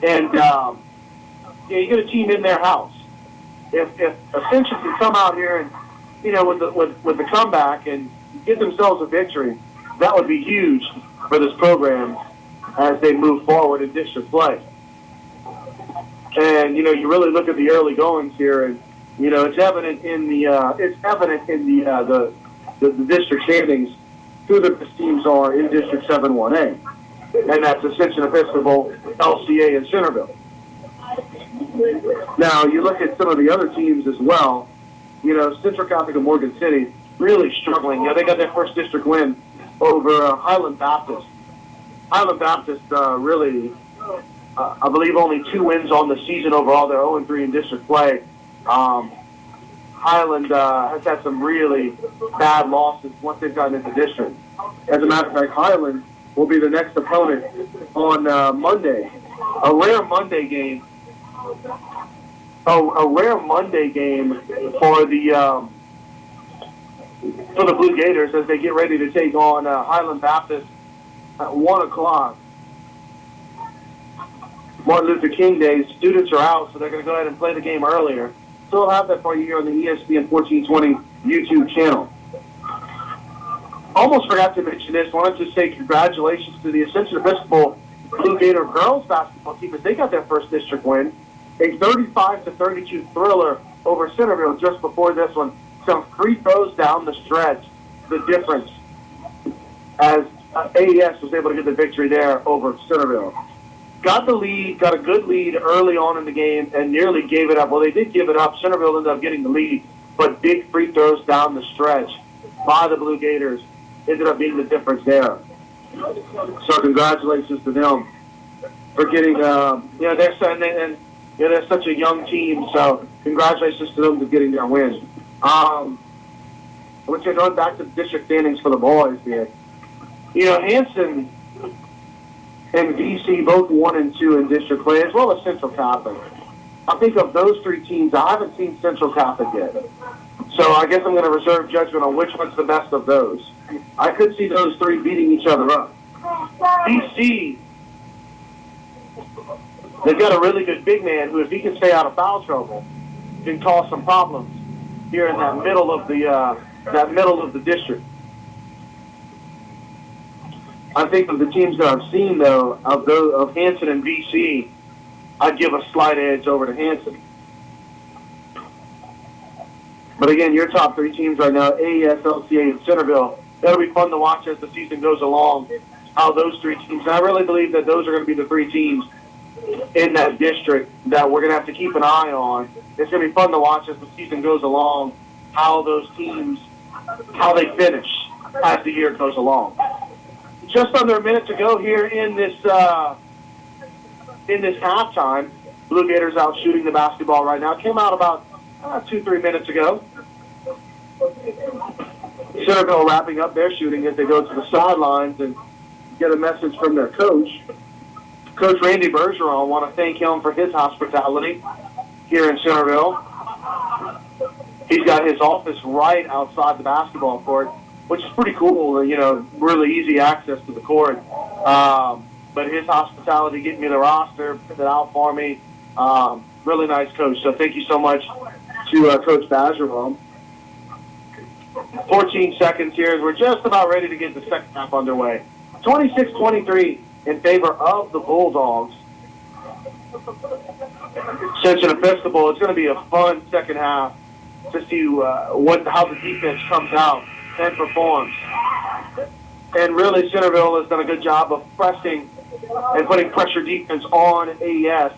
B: and you get a team in their house. If Ascension can come out here and with the comeback and get themselves a victory, that would be huge for this program as they move forward in district play. And you really look at the early goings here, and it's evident in the district standings who the best teams are in District 7-1A, and that's Ascension Episcopal, LCA, and Centerville. Now you look at some of the other teams as well. Central Catholic of Morgan City really struggling. They got their first district win over Highland Baptist. Highland Baptist really, I believe, only 2 wins on the season overall. They're 0-3 in district play. Highland has had some really bad losses once they've gotten into district. As a matter of fact, Highland will be the next opponent on Monday. A rare Monday game for the Blue Gators as they get ready to take on Highland Baptist at 1 o'clock. Martin Luther King Day. Students are out, so they're going to go ahead and play the game earlier. So we'll have that for you here on the ESPN1420 YouTube channel. Almost forgot to mention this. Wanted to say congratulations to the Ascension Episcopal Blue Gator girls basketball team as they got their first district win. A 35-32 thriller over Centerville just before this one. Some free throws down the stretch. The difference as AES was able to get the victory there over Centerville. Got the lead, got a good lead early on in the game, and nearly gave it up. Well, they did give it up. Centerville ended up getting the lead, but big free throws down the stretch by the Blue Gators ended up being the difference there. So congratulations to them for getting, they're such a young team, so congratulations to them for getting their win. Which are going back to the district standings for the boys here. Hanson and VC both 1 and 2 in district play, as well as Central Catholic. I think of those 3 teams, I haven't seen Central Catholic yet. So I guess I'm going to reserve judgment on which one's the best of those. I could see those 3 beating each other up. VC, they've got a really good big man who, if he can stay out of foul trouble, can cause some problems here in that middle of the district. I think of the teams that I've seen, though, of Hanson and VC, I'd give a slight edge over to Hanson. But again, your top 3 teams right now, AES, LCA, and Centerville, that'll be fun to watch as the season goes along, how those 3 teams, and I really believe that those are going to be the 3 teams in that district that we're going to have to keep an eye on. It's going to be fun to watch as the season goes along, how those teams, how they finish as the year goes along. Just under a minute to go here in this halftime. Blue Gators out shooting the basketball right now. It came out about 2-3 minutes ago. Centerville wrapping up their shooting as they go to the sidelines and get a message from their coach. Coach Randy Bergeron, I want to thank him for his hospitality here in Centerville. He's got his office right outside the basketball court, which is pretty cool, really easy access to the court. But his hospitality, getting me the roster, put it out for me, really nice coach. So thank you so much to Coach Bergeron. 14 seconds here. We're just about ready to get the second half underway. 26-23 in favor of the Bulldogs. Ascension Episcopal, it's going to be a fun second half to see how the defense comes out and performs. And really, Centerville has done a good job of pressing and putting pressure defense on AES.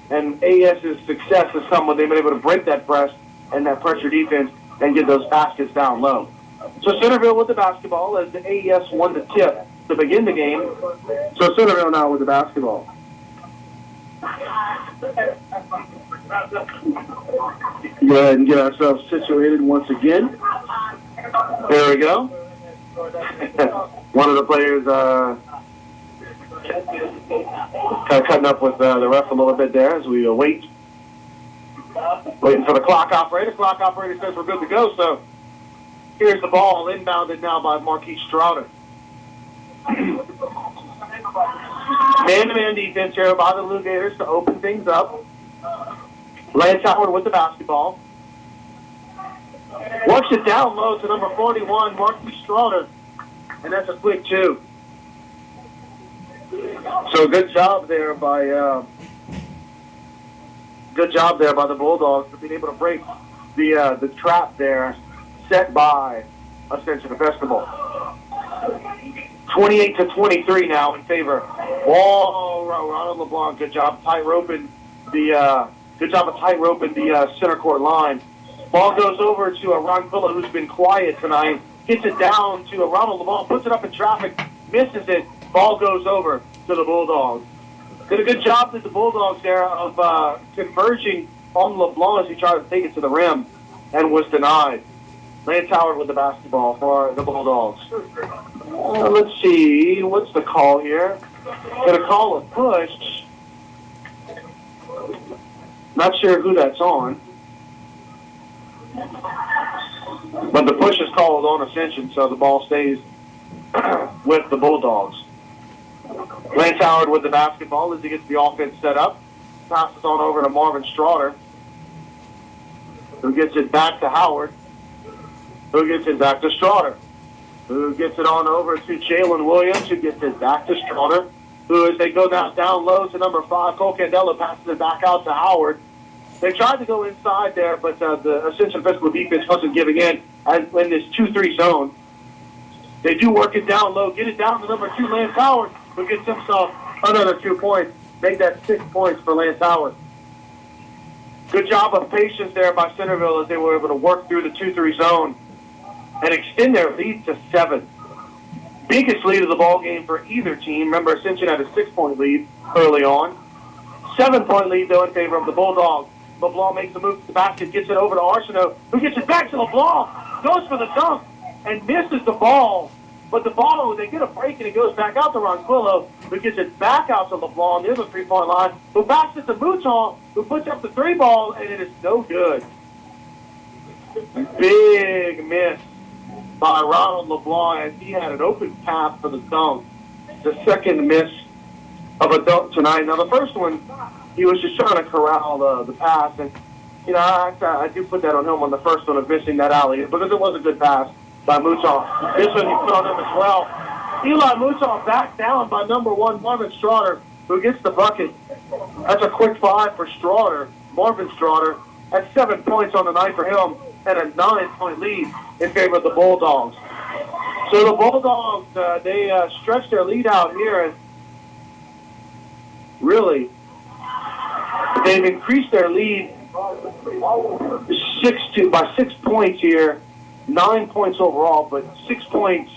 B: And AES's success has come when they've been able to break that press and that pressure defense and get those baskets down low. So Centerville with the basketball as the AES won the tip to begin the game. So Centerville now with the basketball. Go ahead and get ourselves situated once again. There we go. One of the players kind of cutting up with the ref a little bit there as we waiting for the clock operator. Clock operator says we're good to go. So here's the ball inbounded now by Marquise Strouder. Man-to-man defense here by the Blue Gators to open things up. Lance Howard with the basketball. Works it down low to number 41, Marquis Strouder. And that's a quick 2. So good job there by the Bulldogs for being able to break the trap there set by Ascension Festival. 28-23 now in favor. Whoa, Ronald LeBlanc, good job tight roping the center court line. Ball goes over to Ron Quilla, who's been quiet tonight. Gets it down to Ronald LeBlanc, puts it up in traffic, misses it. Ball goes over to the Bulldogs. Did a good job with the Bulldogs there of converging on LeBlanc as he tried to take it to the rim and was denied. Lance Howard with the basketball for the Bulldogs. Let's see, what's the call here? Gonna call a push. Not sure who that's on. But the push is called on Ascension, so the ball stays with the Bulldogs. Lance Howard with the basketball as he gets the offense set up. Passes on over to Marvin Strouder, who gets it back to Howard, who gets it back to Strouder, who gets it on over to Jalen Williams, who gets it back to Strouder, who, as they go down low to number 5, Cole Candela, passes it back out to Howard. They tried to go inside there, but the Ascension Festival defense wasn't giving in in this 2-3 zone. They do work it down low, get it down to number 2, Lance Howard, who gets himself another 2 points. Make that 6 points for Lance Howard. Good job of patience there by Centerville as they were able to work through the 2-3 zone and extend their lead to 7. Biggest lead of the ball game for either team. Remember, Ascension had a 6-point lead early on. 7-point lead, though, in favor of the Bulldogs. LeBlanc makes the move to the basket, gets it over to Arsenault, who gets it back to LeBlanc, goes for the dunk, and misses the ball. But the ball, they get a break, and it goes back out to Ronquillo, who gets it back out to LeBlanc near the 3-point line, who backs it to Mouton, who puts up the 3 ball, and it is no good. Big miss by Ronald LeBlanc as he had an open path for the dunk. The second miss of a dunk tonight. Now, the first one, he was just trying to corral the pass, and you know, I do put that on him on the first one of missing that alley because it was a good pass by Mouton. This one he put on him as well. Eli Mouton back down by number 1, Marvin Strouder, who gets the bucket. That's a quick 5 for Strouder, Marvin Strouder. That's 7 points on the night for him and a 9-point lead in favor of the Bulldogs. So the Bulldogs, they stretch their lead out here, and really, they've increased their lead by 6 points here, 9 points overall, but 6 points.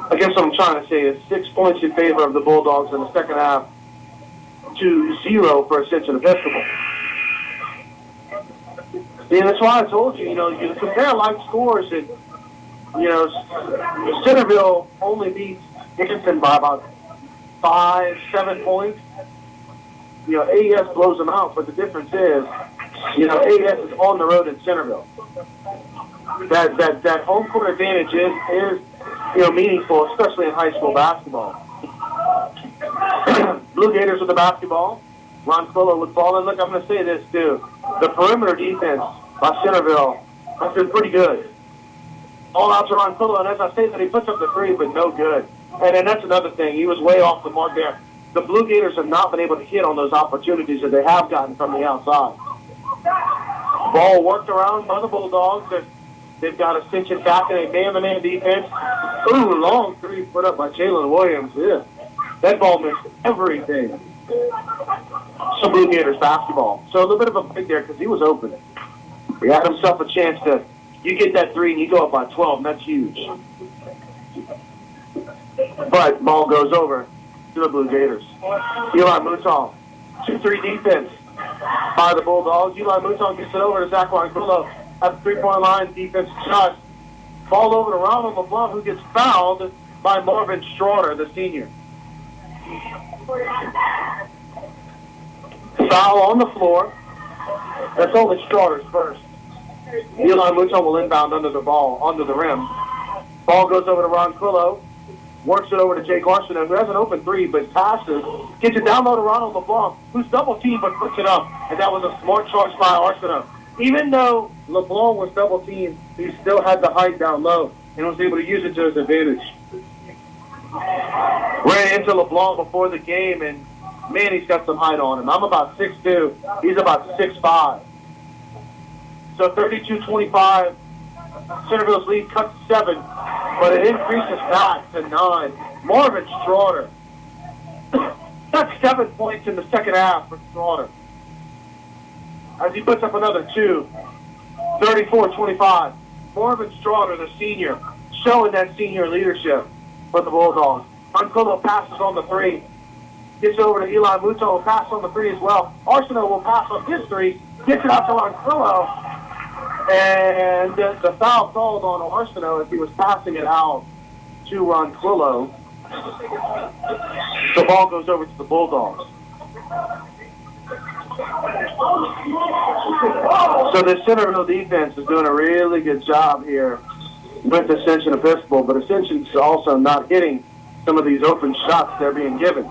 B: I guess what I'm trying to say is 6 points in favor of the Bulldogs in the second half to 0 for Ascension Festival. Yeah, that's why I told you, you compare like scores, and Centerville only beats Dickinson by about 5-7 points. AES blows them out, but the difference is, AES is on the road in Centerville. That home court advantage is meaningful, especially in high school basketball. Blue Gators with the basketball. Ron Quilla with ball. And look, I'm going to say this too. The perimeter defense by Centerville has been pretty good. All out to Ron Quilla, and as I say that, he puts up the 3, but no good. And that's another thing. He was way off the mark there. The Blue Gators have not been able to hit on those opportunities that they have gotten from the outside. Ball worked around by the Bulldogs. They've got Ascension back in a man-to-man defense. Ooh, long three put up by Jalen Williams. Yeah. That ball missed everything. Some Blue Gators basketball. So a little bit of a break there because he was open. He had himself a chance to, you get that three and you go up by 12, and that's huge. But ball goes over to the Blue Gators. Eli Mouton, 2-3 defense by the Bulldogs. Eli Mouton gets it over to Zach Ronquillo at the three-point line. Defense shot. Ball over to Ronald LeBlanc, who gets fouled by Marvin Straughter, the senior. Foul on the floor. That's only Straughter's first. Eli Mouton will inbound under the rim. Ball goes over to Ronquillo. Works it over to Jake Arsenault, who has an open three, but passes. Gets it down low to Ronald LeBlanc, who's double-teamed but puts it up. And that was a smart choice by Arsenault. Even though LeBlanc was double-teamed, he still had the height down low and was able to use it to his advantage. Ran into LeBlanc before the game, and, man, he's got some height on him. I'm about 6'2". He's about 6'5". So 32-25. Centerville's lead cuts to 7, but it increases back to 9. Marvin Straughter. That's 7 points in the second half for Straughter, as he puts up another 2. 34-25. Marvin Straughter, the senior, showing that senior leadership for the Bulldogs. Ronquillo passes on the 3. Gets over to Eli Mouton, will pass on the 3 as well. Arsenault will pass on his 3. Gets it out to Ronquillo. And the foul called on Arsenault as he was passing it out to Ronquillo. The ball goes over to the Bulldogs. So the Centerville defense is doing a really good job here with Ascension Episcopal, but Ascension's also not hitting some of these open shots they're being given.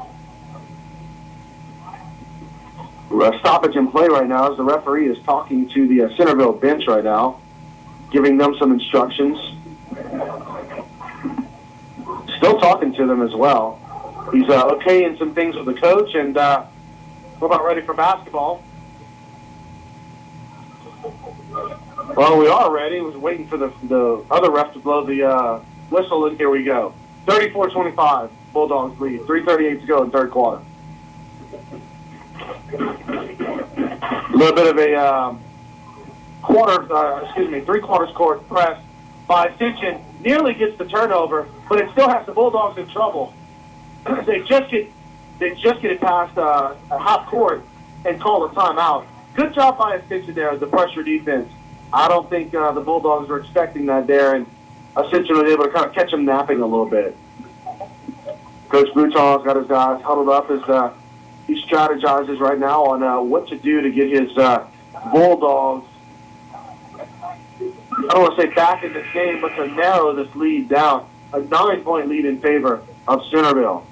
B: A stoppage in play right now as the referee is talking to the Centerville bench right now, giving them some instructions. Still talking to them as well. He's okaying some things with the coach, and we're about ready for basketball. Well, we are ready. We're waiting for the other ref to blow the whistle, and here we go. 34-25, Bulldogs lead. 3:38 to go in third quarter. A little bit of a three-quarters court press by Ascension. Nearly gets the turnover, but it still has the Bulldogs in trouble. They just get it past a half court and call a timeout. Good job by Ascension there as the pressure defense. I don't think the Bulldogs were expecting that there, and Ascension was able to kind of catch them napping a little bit. Coach Mouton's got his guys huddled up as he strategizes right now on what to do to get his Bulldogs, I don't want to say back in this game, but to narrow this lead down. A 9-point lead in favor of Centerville.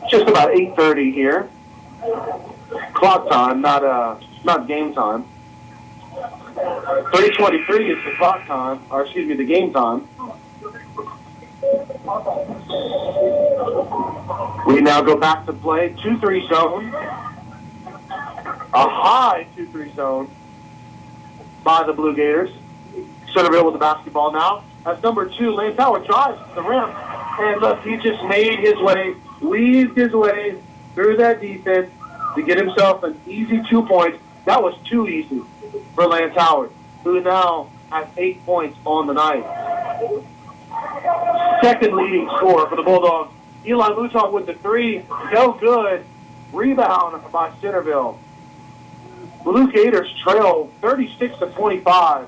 B: Just about 8:30 here. Clock time, not game time. 3:23 is the clock time, or excuse me, the game time. We now go back to play 2-3 zone. A high 2-3 zone by the Blue Gators. Centerville with the basketball now. As number 2, Lane Tower drives to the rim. And look, he just made his way, weaved his way through that defense to get himself an easy 2 points. That was too easy for Lance Howard, who now has 8 points on the night. Second leading scorer for the Bulldogs. Eli Mouton with the 3. No good. Rebound by Centerville. Blue Gators trail 36-25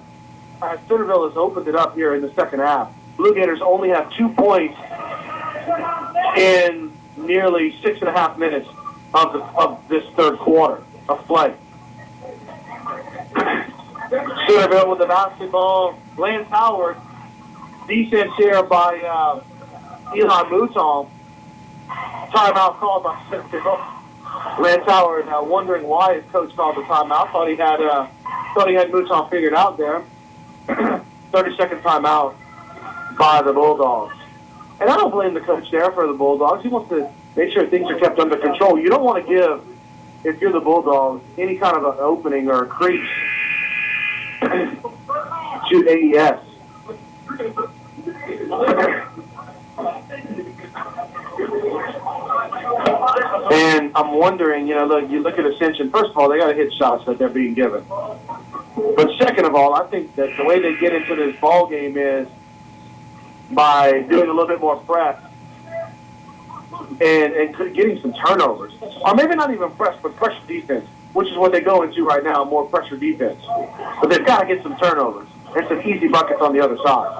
B: as Centerville has opened it up here in the second half. Blue Gators only have 2 points in nearly 6.5 minutes of this third quarter of play. Centerville with the basketball. Lance Howard. Defense here by Eli Mouton. Timeout called by Centerville. Lance Howard wondering why his coach called the timeout. Thought he had Mouton figured out there. 30-second timeout by the Bulldogs. And I don't blame the coach there for the Bulldogs. He wants to make sure things are kept under control. You don't want to give if you're the Bulldogs, any kind of an opening or a crease, shoot AES. And I'm wondering, you look at Ascension. First of all, they got to hit shots that they're being given. But second of all, I think that the way they get into this ball game is by doing a little bit more press and getting some turnovers. Or maybe not even press, but pressure defense, which is what they go into right now, more pressure defense. But they've got to get some turnovers and some easy buckets on the other side.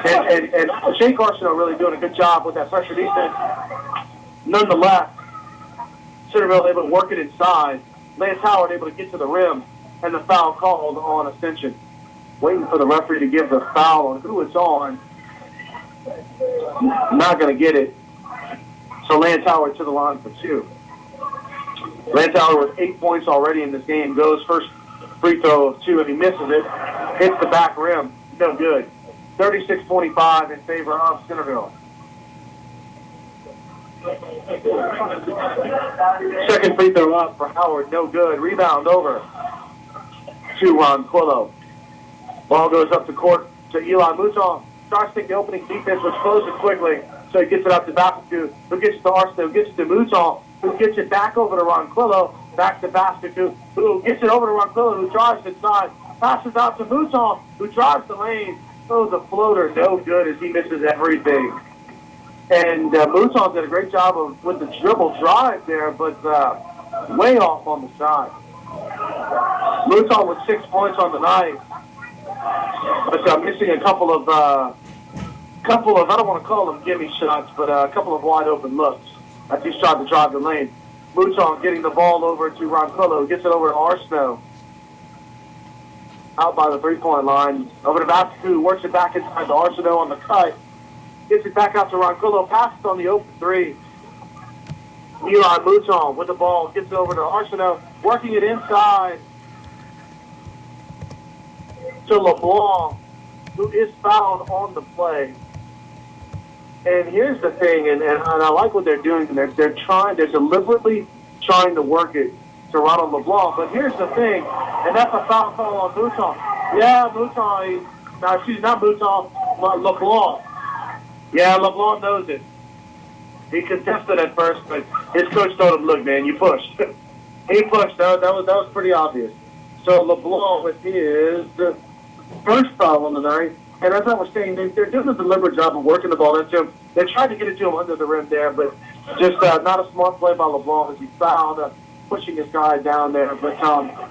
B: And Shane Carson are really doing a good job with that pressure defense. Nonetheless, Centerville able to work it inside. Lance Howard able to get to the rim, and the foul called on Ascension. Waiting for the referee to give the foul on who it's on. Not going to get it. So Lance Howard to the line for 2. Lance Howard with 8 points already in this game goes first free throw of 2, and he misses it. Hits the back rim. No good. 36-25 in favor of Centerville. Second free throw up for Howard. No good. Rebound over to Ronquillo. Ball goes up the court to Eli Mouton. Tries to take the opening defense, which closes quickly. So he gets it up to Basket, who gets it to Arsenault, who gets it to Mouton, who gets it back over to Ronquillo, back to Basket, who gets it over to Ronquillo, who drives inside, passes out to Mouton, who drives the lane. Oh, the floater, no good as he misses everything. And Mouton did a great job with the dribble drive there, but way off on the shot. Mouton with 6 points on the night, but missing a couple of I don't want to call them gimme shots, but a couple of wide open looks as he's trying to drive the lane. Mouton getting the ball over to Ronquillo, gets it over to Arsenault. Out by the three-point line, over to Bascu, works it back inside to Arsenault on the cut. Gets it back out to Ronquillo, passes on the open 3. Eli Mouton with the ball, gets it over to Arsenault, working it inside to LeBlanc, who is fouled on the play. And here's the thing, and I like what they're doing. They're deliberately trying to work it to Ronald LeBlanc. But here's the thing, and that's a foul call on Mouton. Yeah, Mouton. No, excuse me, not Mouton, LeBlanc. Yeah, LeBlanc knows it. He contested at first, but his coach told him, "Look, man, you pushed." He pushed. That was pretty obvious. So LeBlanc with his first foul on the night. And as I was saying, they're doing a deliberate job of working the ball into him. They tried to get it to him under the rim there, but just not a smart play by LeBlanc as he fouled, pushing his guy down there, but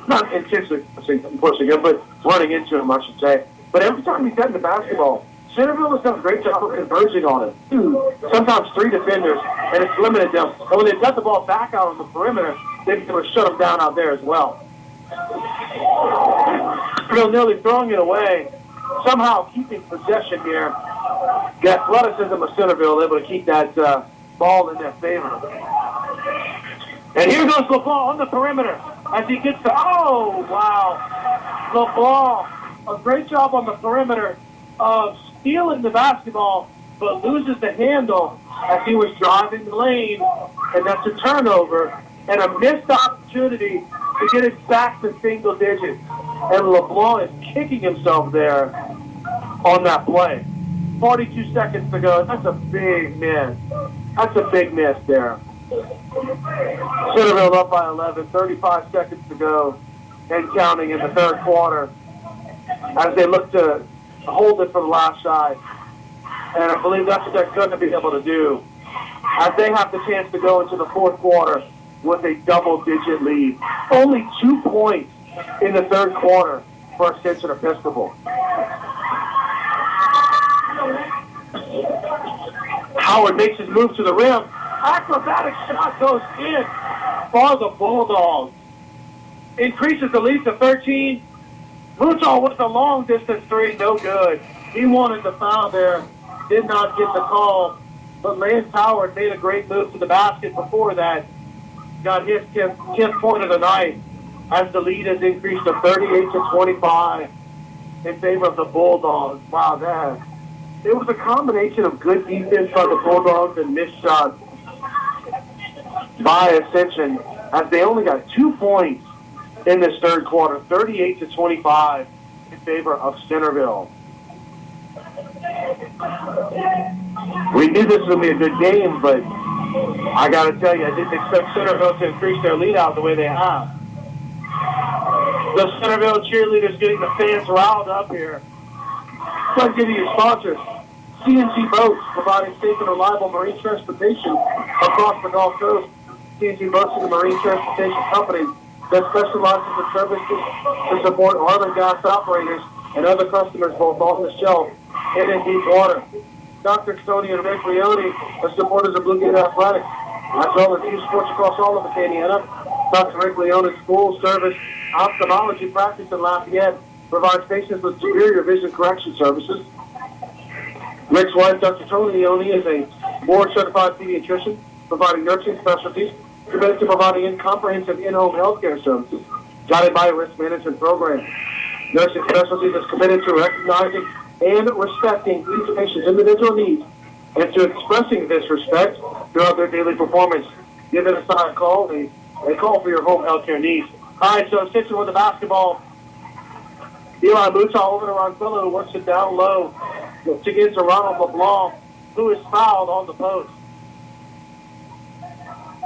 B: not intentionally pushing him, but running into him, I should say. But every time he's gotten the basketball, Centerville has done a great job of converging on it. 2, sometimes 3 defenders, and it's limited them. And when they've got the ball back out on the perimeter, they've been able to shut them down out there as well. Centerville nearly throwing it away, somehow keeping possession here. The athleticism of Centerville able to keep that ball in their favor. And here goes LeBlanc on the perimeter as he gets to, oh, wow. LeBlanc, a great job on the perimeter of stealing the basketball, but loses the handle as he was driving the lane, and that's a turnover and a missed opportunity to get it back to single digits. And LeBlanc is kicking himself there on that play. 42 seconds to go. That's a big miss. That's a big miss there. Centerville up by 11, 35 seconds to go, and counting in the third quarter as they look to hold it for the last shot. And I believe that's what they're going to be able to do as they have the chance to go into the fourth quarter with a double-digit lead. Only 2 points in the third quarter for Ascension Episcopal. Howard makes his move to the rim. Acrobatic shot goes in for the Bulldogs. Increases the lead to 13. Mouton with the long-distance 3, no good. He wanted the foul there, did not get the call. But Lance Howard made a great move to the basket before that. Got his 10th point of the night as the lead has increased to 38-25 in favor of the Bulldogs. Wow, it was a combination of good defense by the Bulldogs and missed shots by Ascension as they only got 2 points in this third quarter, 38-25 in favor of Centerville. We knew this was going to be a good game, but I got to tell you, I didn't expect Centerville to increase their lead out the way they have. The Centerville cheerleaders getting the fans riled up here. Let's give you your sponsors. CNC Boats, providing safe and reliable marine transportation across the Gulf Coast. CNC Boats is a marine transportation company that specializes in services to support oil and gas operators and other customers both off the shelf and in deep water. Dr. Tony and Rick Leone are supporters of Blue Gate Athletics, as well as youth sports across all of Acadiana. Dr. Rick Leone's full service ophthalmology practice in Lafayette provides patients with superior vision correction services. Rick's wife, Dr. Tony Leone, is a board-certified pediatrician, providing nursing specialties, committed to providing comprehensive in-home health care services, guided by a risk management program. Nursing specialties is committed to recognizing and respecting each patient's individual needs and to expressing this respect throughout their daily performance. Give it a side call, a call for your home health care needs. All right, so Stitching with the basketball. Eli Mutah over to Ronquillo, who works it down low to get to Ronald LeBlanc, who is fouled on the post.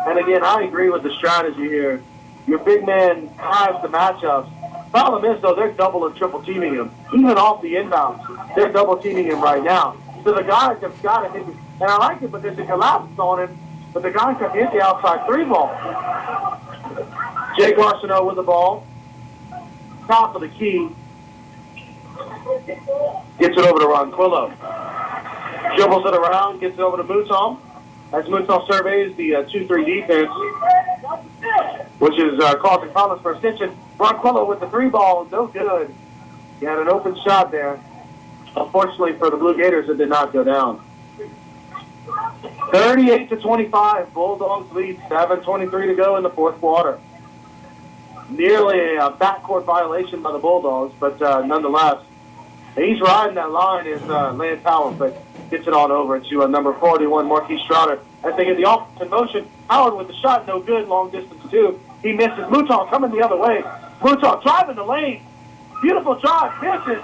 B: And again, I agree with the strategy here. Your big man has the matchups. Problem is, though, they're double and triple teaming him. Even off the inbounds, they're double teaming him right now. So the guys have got to hit him. And I like it because they collapsed on him, but the guys have hit the outside three ball. Jake Arsenault with the ball. Top of the key. Gets it over to Ronquillo. Dribbles it around, gets it over to Mouton. As Mouton surveys the 2-3 defense, which is causing problems for extension. Ronquillo with the three ball, no good. He had an open shot there. Unfortunately for the Blue Gators, it did not go down. 38-25, Bulldogs lead, 7:23 to go in the fourth quarter. Nearly a backcourt violation by the Bulldogs, but nonetheless, he's riding that line is Lance Howard, but gets it on over to number 41, Marquis Strouder. As they get the offense in motion, Howard with the shot, no good, long distance too. He misses. Mouton coming the other way. Mouton driving the lane. Beautiful drive, misses.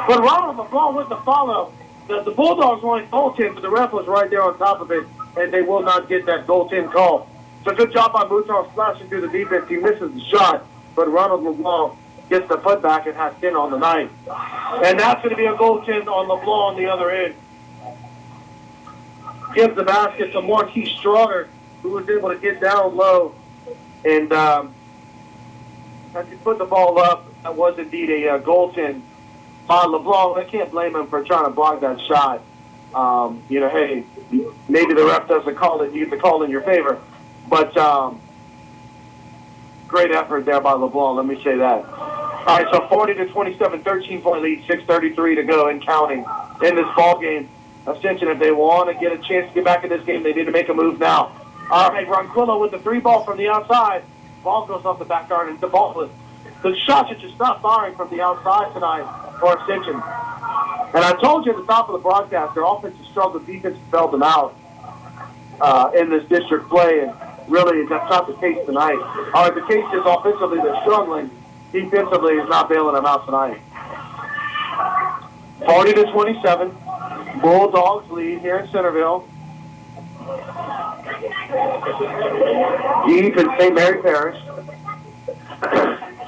B: But Ronald LeBlanc with the follow. The Bulldogs wanted goaltend, but the ref was right there on top of it, and they will not get that goaltend call. So good job by Mouton splashing through the defense. He misses the shot, but Ronald LeBlanc gets the putback and has 10 on the night. And that's going to be a goaltend on LeBlanc on the other end. Gives the basket to Marquis Strouder, who was able to get down low. And as he put the ball up, that was indeed a goaltend by LeBlanc. I can't blame him for trying to block that shot. Hey, maybe the ref doesn't call it. You get the call in your favor. But great effort there by LeBlanc, let me say that. All right, so 40-27, 13-point lead, 6:33 to go and counting in this ball game. Ascension, if they want to get a chance to get back in this game, they need to make a move now. All right, Ronquillo with the three ball from the outside. Ball goes off the back guard and the ball. The shots are just not firing from the outside tonight for Ascension. And I told you at the top of the broadcast, their offensive struggle, defense bailed them out in this district play, and really that's not the case tonight. All right, the case is offensively they're struggling. Defensively is not bailing them out tonight. 40-27. Bulldogs lead here in Centerville. Deep in St. Mary Parish.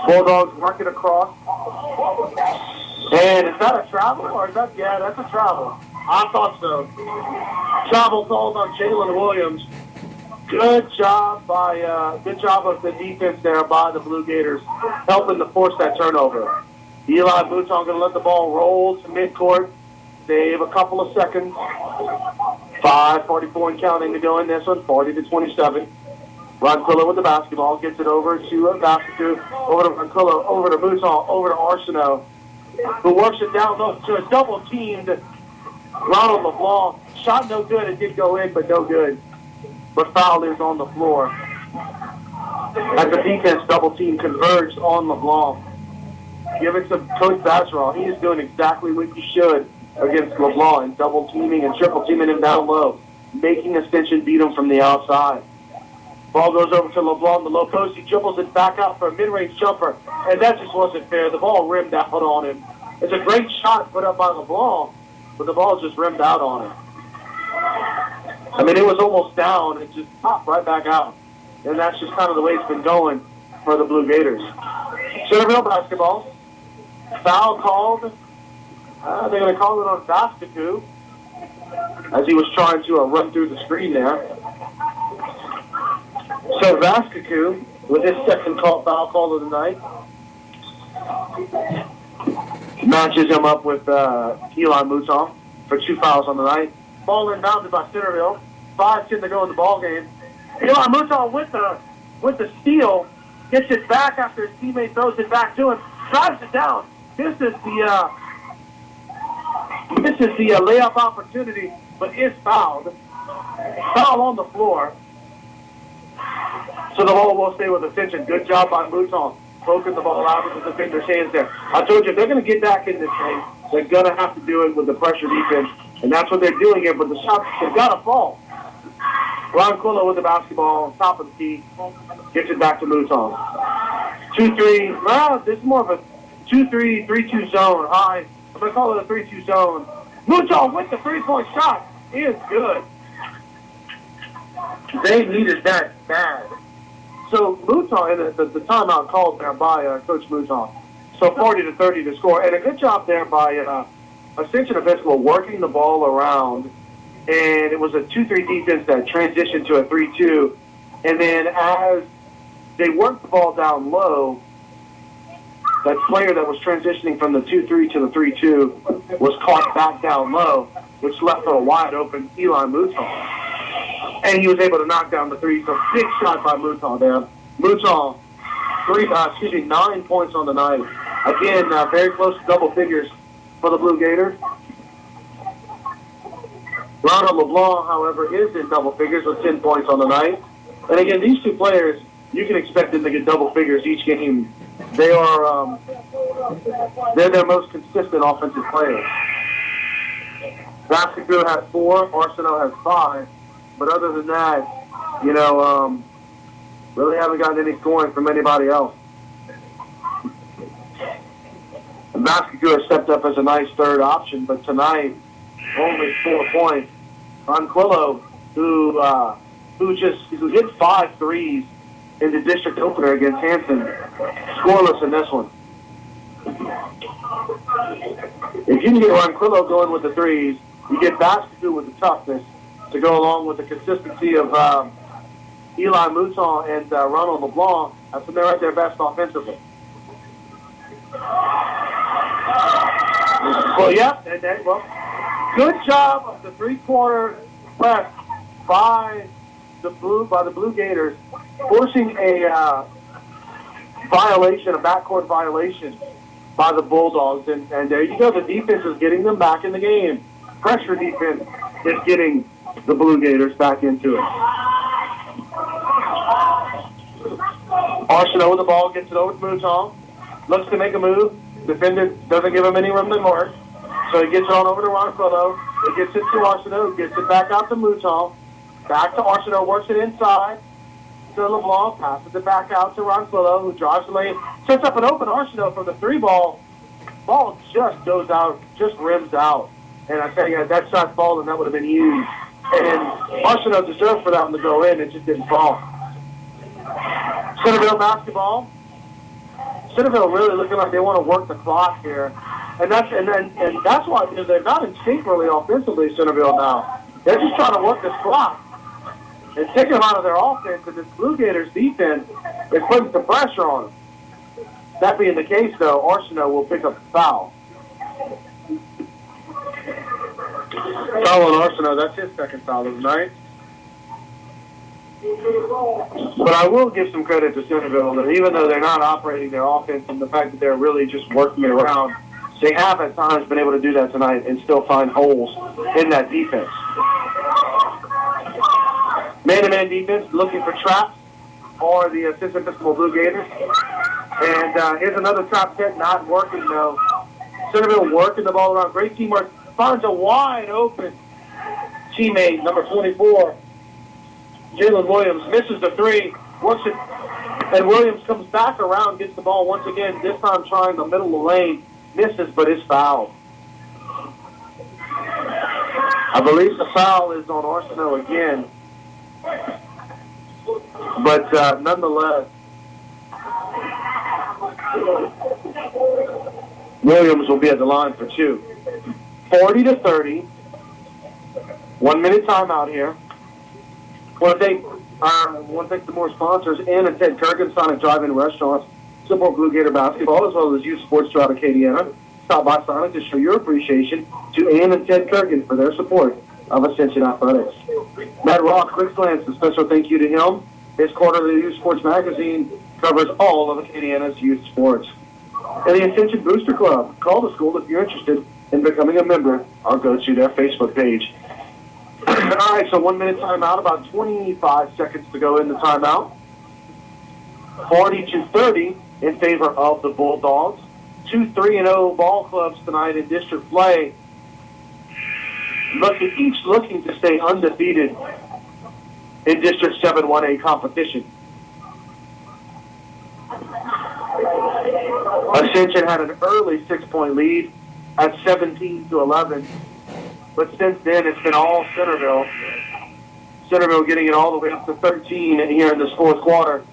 B: Bulldogs work it across. And is that a travel or is that, yeah, that's a travel. I thought so. Travel called on Jalen Williams. Good job of the defense there by the Blue Gators, helping to force that turnover. Eli Mouton going to let the ball roll to midcourt. Save a couple of seconds. 5:44 and counting to go in this one, 40-27. Ronquillo with the basketball, gets it over to over to Ronquillo, over to Mouton, over to Arsenault, who works it down low to a double-teamed Ronald LeBlanc. Shot no good, it did go in, but no good. But foul is on the floor. As the defense double-team converged on LeBlanc. Give it to Coach Basseron. He is doing exactly what he should against LeBlanc, and double-teaming and triple-teaming him down low, making Ascension beat him from the outside. Ball goes over to LeBlanc, the low post. He dribbles it back out for a mid-range jumper, and that just wasn't fair. The ball rimmed out on him. It's a great shot put up by LeBlanc, but the ball just rimmed out on him. I mean, it was almost down. It just popped right back out. And that's just kind of the way it's been going for the Blue Gators. Centerville basketball. Foul called. They're going to call it on Vastiku as he was trying to run through the screen there. So Vastiku, with his second foul call of the night, matches him up with Eli Mouton for 2 fouls on the night. Ball inbounded by Centerville. 5:10 to go in the ball game. Eli Mouton with the steal, gets it back after his teammate throws it back to him, drives it down. This is the layup opportunity, but is fouled. Foul on the floor. So the ball will stay with attention. Good job by Mouton, poking the ball out of the defender's hands there. I told you, they're going to get back in this game. They're going to have to do it with the pressure defense, and that's what they're doing here. But the shots have got to fall. Ron Quillo with the basketball on top of the key. Gets it back to Mouton. 2-3. Well, this is more of a 2-3, 3-2 zone. I'm going to call it a 3-2 zone. Mouton with the three-point shot is good. They needed that bad. So Mouton, and the timeout called there by Coach Mouton. So 40-30 to score. And a good job there by Ascension Episcopal working the ball around. And it was a 2-3 defense that transitioned to a 3-2. And then as they worked the ball down low, that player that was transitioning from the 2-3 to the 3-2 was caught back down low, which left a wide open Eli Mouton. And he was able to knock down the three. So big shot by Mouton there. Mouton, 9 points on the night. Again, very close to double figures for the Blue Gators. Ronald LeBlanc, however, is in double figures with 10 points on the night. And again, these two players, you can expect them to get double figures each game. They are, they're their most consistent offensive players. Vastiku has 4, Arsenault has 5. But other than that, really haven't gotten any scoring from anybody else. Vastiku has stepped up as a nice third option, but tonight, only 4 points. Ronquillo, who hit 5 threes in the district opener against Hanson, scoreless in this one. If you can get Ronquillo going with the threes, you get Vastiku with the toughness to go along with the consistency of Eli Mouton and Ronald LeBlanc. That's when they're at their best offensively. Well, yeah, good job of the three-quarter press by the Blue Gators, forcing a violation, a backcourt violation by the Bulldogs. And there you go. The defense is getting them back in the game. Pressure defense is getting the Blue Gators back into it. Arsenault with the ball, gets it over to Mouton. Looks to make a move. Defender doesn't give him any room to mark. So he gets it on over to Ronquillo. He gets it to Arsenault. Gets it back out to Mouton. Back to Arsenault. Works it inside to LeBlanc. Passes it back out to Ronquillo, who drives the lane. Sets up an open Arsenault from the 3-ball. Ball just goes out, just rims out. And I tell you, that shot fallen, that would have been huge. And Arsenault deserved for that one to go in. It just didn't fall. Centerville basketball. Centerville really looking like they want to work the clock here. And that's why they're not in sync really offensively, Centerville now. They're just trying to work this clock and take them out of their offense. And this Blue Gators defense is putting some pressure on them. That being the case, though, Arsenault will pick up the foul. Foul on Arsenault, that's his second foul of the night. But I will give some credit to Centerville that even though they're not operating their offense and the fact that they're really just working it around, they have at times been able to do that tonight and still find holes in that defense. Man-to-man defense, looking for traps for the Ascension Episcopal Blue Gators. And here's another trap set not working, though. Centerville working the ball around. Great teamwork. Finds a wide open teammate, number 24, Jalen Williams misses the three, works it, and Williams comes back around, gets the ball once again, this time trying the middle of the lane, misses, but is fouled. I believe the foul is on Arsenault again, but nonetheless, Williams will be at the line for two. 40-30. 1 minute timeout here. Want to thank the more sponsors, Ann and Ted Kurgan, Sonic Drive-In Restaurants, support Blue Gator basketball, as well as youth sports throughout Acadiana. Stop by Sonic to show your appreciation to Ann and Ted Kurgan for their support of Ascension Athletics. Matt Rock, Quick Glance, a special thank you to him. His quarterly youth sports magazine covers all of Acadiana's youth sports. And the Ascension Booster Club. Call the school if you're interested in becoming a member or go to their Facebook page. All right, so 1 minute timeout, about 25 seconds to go in the timeout. 40-30 in favor of the Bulldogs. 2 3-0 ball clubs tonight in district play. Each looking to stay undefeated in District 7 1A competition. Ascension had an early 6-point lead at 17-11. But since then, it's been all Centerville. Centerville getting it all the way up to 13 here in this fourth quarter.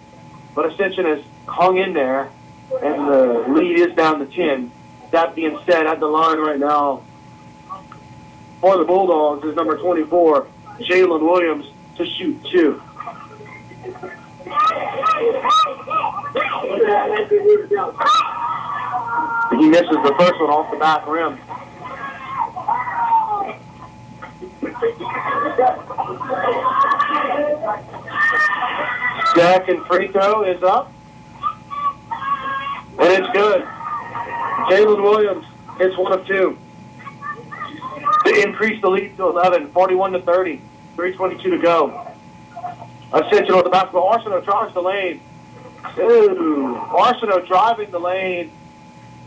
B: But Ascension has hung in there, and the lead is down to 10. That being said, at the line right now for the Bulldogs is number 24, Jalen Williams, to shoot two. He misses the first one off the back rim. Second free throw is up. And it's good. Jalen Williams hits one of two to increase the lead to 11, 41-30, 3:22 to go. Ascension with the basketball. Arsenault drives the lane. Ooh, Arsenault driving the lane,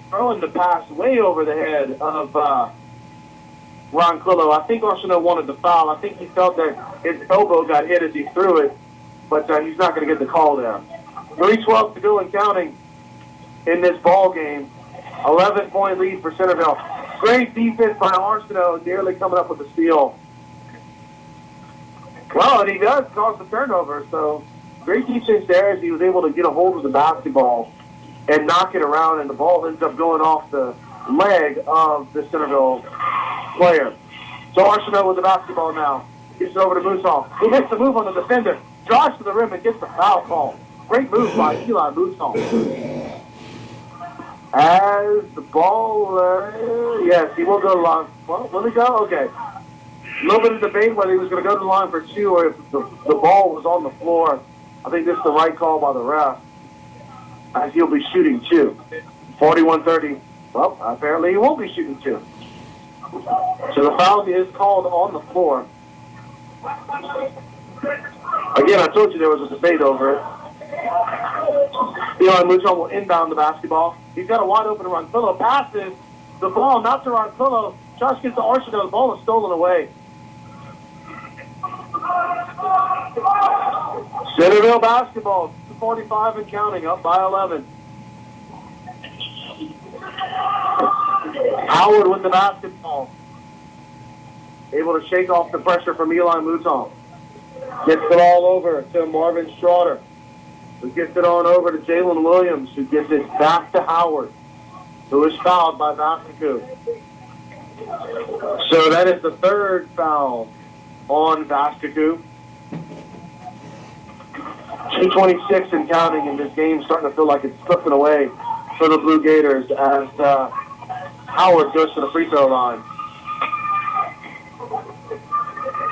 B: throwing the pass way over the head of Ron Quillo. I think Arsenault wanted the foul. I think he felt that his elbow got hit as he threw it, but he's not going to get the call there. 3:12 to go and counting in this ball game. 11-point lead for Centerville. Great defense by Arsenault, nearly coming up with a steal. Well, and he does cause the turnover, so great defense there as he was able to get a hold of the basketball and knock it around, and the ball ends up going off the leg of the Centerville player. So Arsenault with the basketball now. Gets it over to Moosall, who makes the move on the defender, drives to the rim and gets the foul call. Great move by Eli Moosall. As the ball, yes, he will go to the line. Well, will he go? Okay. A little bit of debate whether he was going to go to the line for two or if the ball was on the floor. I think this is the right call by the ref, as he'll be shooting two. 41-30. Well, apparently he won't be shooting two. So the foul is called on the floor. Again, I told you there was a debate over it. Eli Muchon will inbound the basketball. He's got a wide open Ronquillo. Passes the ball, not to Ronquillo. Josh gets to Arsenault. The ball is stolen away. Centerville basketball, 2:45 and counting, up by 11. Howard with the basketball. Able to shake off the pressure from Eli Mouton. Gets it all over to Marvin Straughter, who gets it on over to Jalen Williams, who gets it back to Howard, who is fouled by Vasquez. So that is the third foul on Vasquez. 2:26 and counting, and this game starting to feel like it's slipping away for the Blue Gators as Howard goes to the free throw line.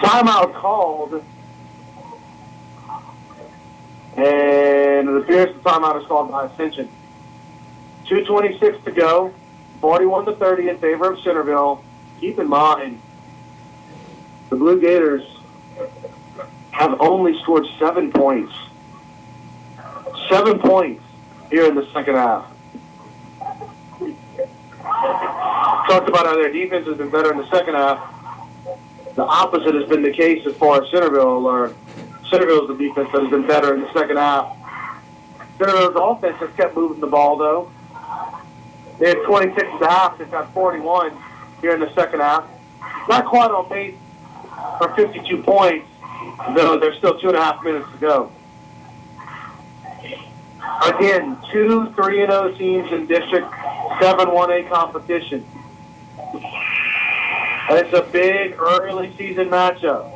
B: Timeout called, and it appears the timeout is called by Ascension. 2:26 to go, 41-30 in favor of Centerville. Keep in mind, the Blue Gators have only scored 7 points. 7 points here in the second half. Talked about how their defense has been better in the second half. The opposite has been the case as far as Centerville are Centerville's the defense that has been better in the second half. Centerville's offense has kept moving the ball, though. They had 26 at the half. They've got 41 here in the second half. Not quite on pace for 52 points, though there's still 2.5 minutes to go. Again, 2 3-0 teams in District 7-1A competition. And it's a big early season matchup.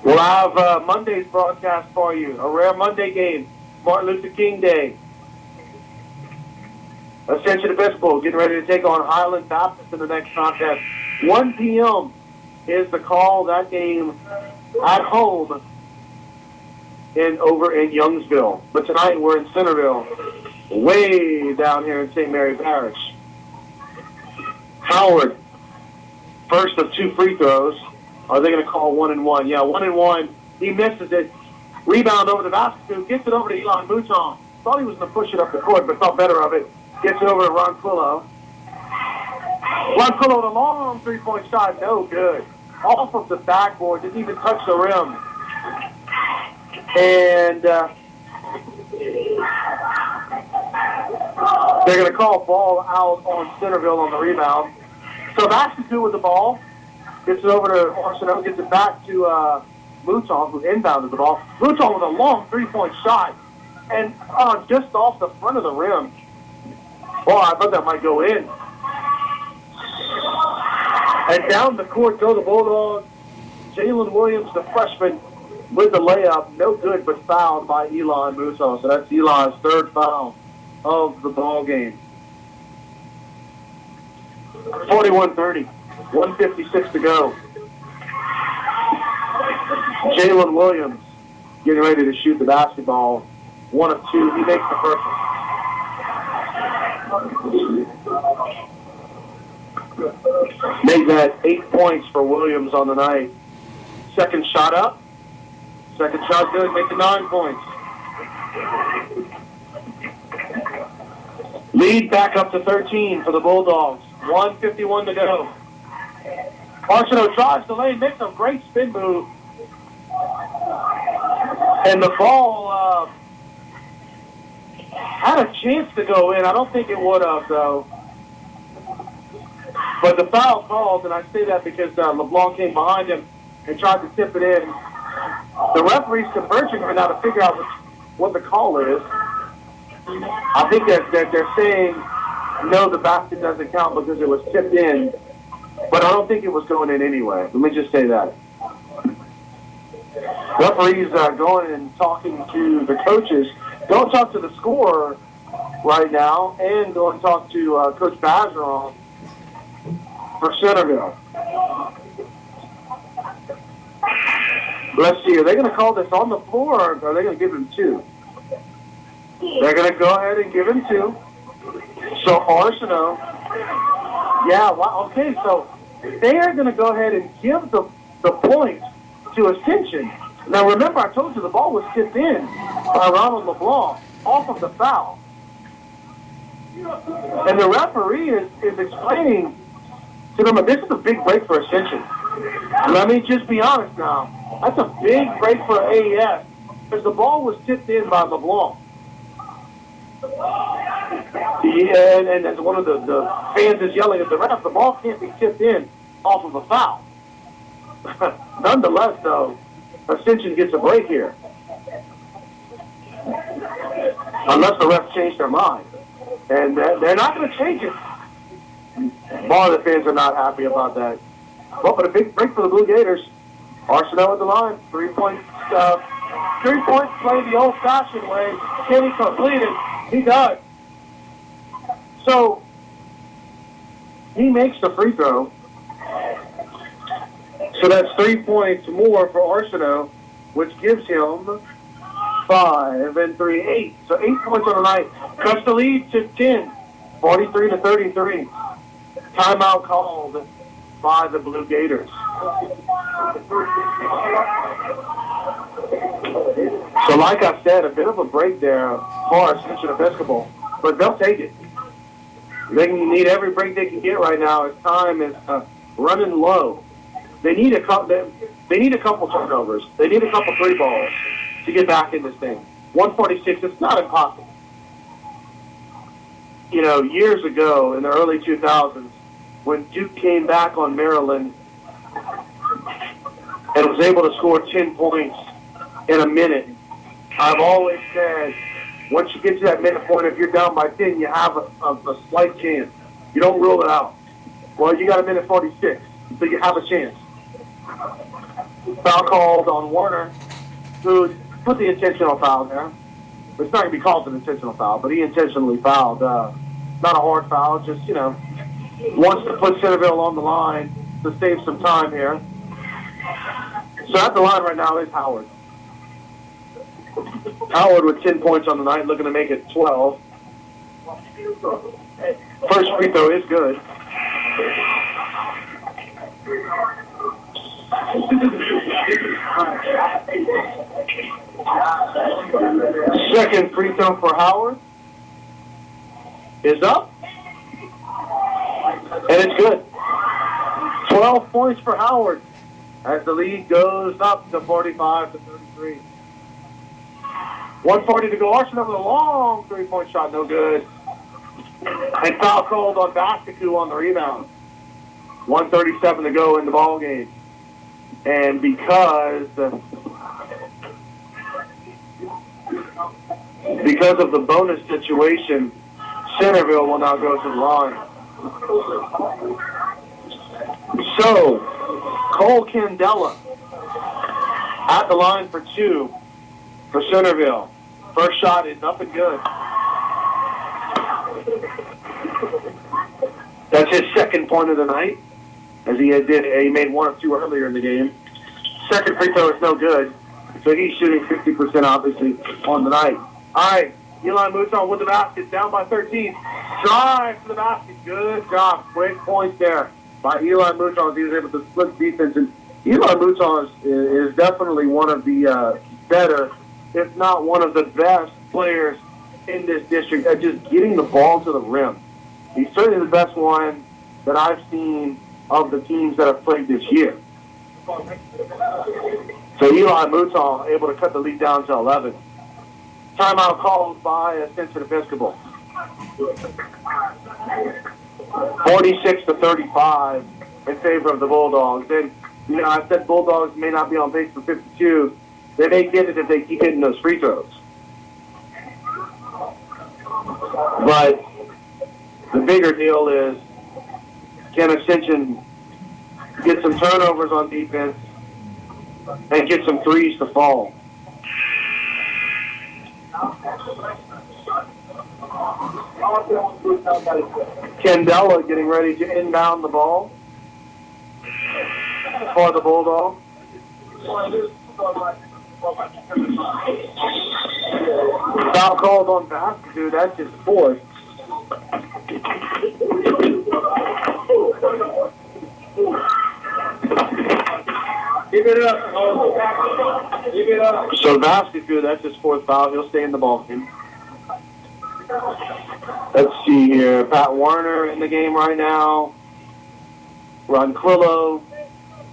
B: We'll have Monday's broadcast for you. A rare Monday game, Martin Luther King Day. Ascension Episcopal getting ready to take on Highland Baptist in the next contest. 1 p.m. is the call. That game at home over in Youngsville. But tonight we're in Centerville, way down here in St. Mary Parish. Howard, first of 2 free throws. Are they going to call 1 and 1? Yeah, 1 and 1. He misses it. Rebound over the basket. Gets it over to Elon Mouton. Thought he was going to push it up the court, but thought better of it. Gets it over to Ron Quillo. Ron Quillo with a long three-point shot. No good. Off of the backboard. Didn't even touch the rim. And they're going to call ball out on Centerville on the rebound. So Vasquez with the ball. Gets it over to Arsenault. Gets it back to Mouton, who inbounded the ball. Mouton with a long three-point shot. And just off the front of the rim. Boy, I thought that might go in. And down the court go the Bulldogs. Jalen Williams, the freshman, with the layup. No good, but fouled by Elon Mouton. So that's Elon's 3rd foul of the ball game. 41-30. 1:56 to go. Jalen Williams getting ready to shoot the basketball. 1 of 2. He makes the first one. Made that 8 points for Williams on the night. Second shot up. Second shot good. Make it 9 points. Lead back up to 13 for the Bulldogs. 1:51 to go. Arsenault drives the lane, makes a great spin move. And the ball had a chance to go in. I don't think it would have, though. But the foul called, and I say that because LeBlanc came behind him and tried to tip it in. The referee's converging right now to figure out what the call is. I think that they're saying, no, the basket doesn't count because it was tipped in. But I don't think it was going in anyway. Let me just say that. Referees going and talking to the coaches. Don't talk to the scorer right now, and go and talk to Coach Bazeron for Centerville. Let's see, are they going to call this on the floor, or are they going to give him 2? They're going to go ahead and give him 2. So Arsenault, yeah, wow, okay, so they are going to go ahead and give the point to Ascension. Now remember, I told you the ball was tipped in by Ronald LeBlanc off of the foul. And the referee is explaining to them that this is a big break for Ascension. Let me just be honest now. That's a big break for AES because the ball was tipped in by LeBlanc. Yeah, and as one of the fans is yelling at the ref, the ball can't be tipped in off of a foul. Nonetheless, though, Ascension gets a break here. Unless the refs change their mind. And they're not going to change it. All the fans are not happy about that. Well, but a big break for the Blue Gators. Arsenault at the line. 3 points. 3 points played the old-fashioned way. Can he complete it? He does. So, he makes the free throw. So that's 3 points more for Arsenault, which gives him 5 and 3, 8. So 8 points on the night. Cuts the lead to 10, 43-33. Timeout called by the Blue Gators. So like I said, a bit of a break there for Ascension Episcopal, but they'll take it. They need every break they can get right now as time is running low. They need a couple. They need a couple turnovers. They need a couple three balls to get back in this thing. 146. It's not impossible. You know, years ago in the early 2000s, when Duke came back on Maryland and was able to score 10 points in a minute, I've always said, once you get to that minute point, if you're down by 10, you have a slight chance. You don't rule it out. Well, you got a minute 46, so you have a chance. Foul called on Warner, who put the intentional foul there. It's not going to be called an intentional foul, but he intentionally fouled. Not a hard foul, just, you know, wants to put Centerville on the line to save some time here. So at the line right now is Howard. Howard with 10 points on the night, looking to make it 12. First free throw is good. Second free throw for Howard is up, and it's good. 12 points for Howard as the lead goes up to 45-33. 1:40 to go. Arsenal with a long three-point shot, no good. And foul called on Bastiku on the rebound. 1:37 to go in the ball game. And because of the bonus situation, Centerville will now go to the line. So, Cole Candela at the line for two for Centerville. First shot is up and good. That's his second point of the night, as he made one or two earlier in the game. Second free throw is no good, so he's shooting 50% obviously on the night. All right, Eli Mouton with the basket, down by 13. Drive to the basket, good job. Quick points there by Eli Mouton. He was able to split defense, and Eli Mouton is definitely one of the better, if not one of the best players in this district at just getting the ball to the rim. He's certainly the best one that I've seen of the teams that have played this year. So Eli Mouton able to cut the lead down to 11. Timeout called by Ascension Episcopal. 46-35 in favor of the Bulldogs. And, you know, I said Bulldogs may not be on pace for 52. They may get it if they keep hitting those free throws. But the bigger deal is, can Ascension get some turnovers on defense and get some threes to fall? Candela getting ready to inbound the ball for the Bulldogs. Foul called on Bastiku. That's his fourth. Give it up. Give it up. So Bastiku, that's his fourth foul. He'll stay in the ball game. Let's see here. Pat Warner in the game right now. Ronquillo,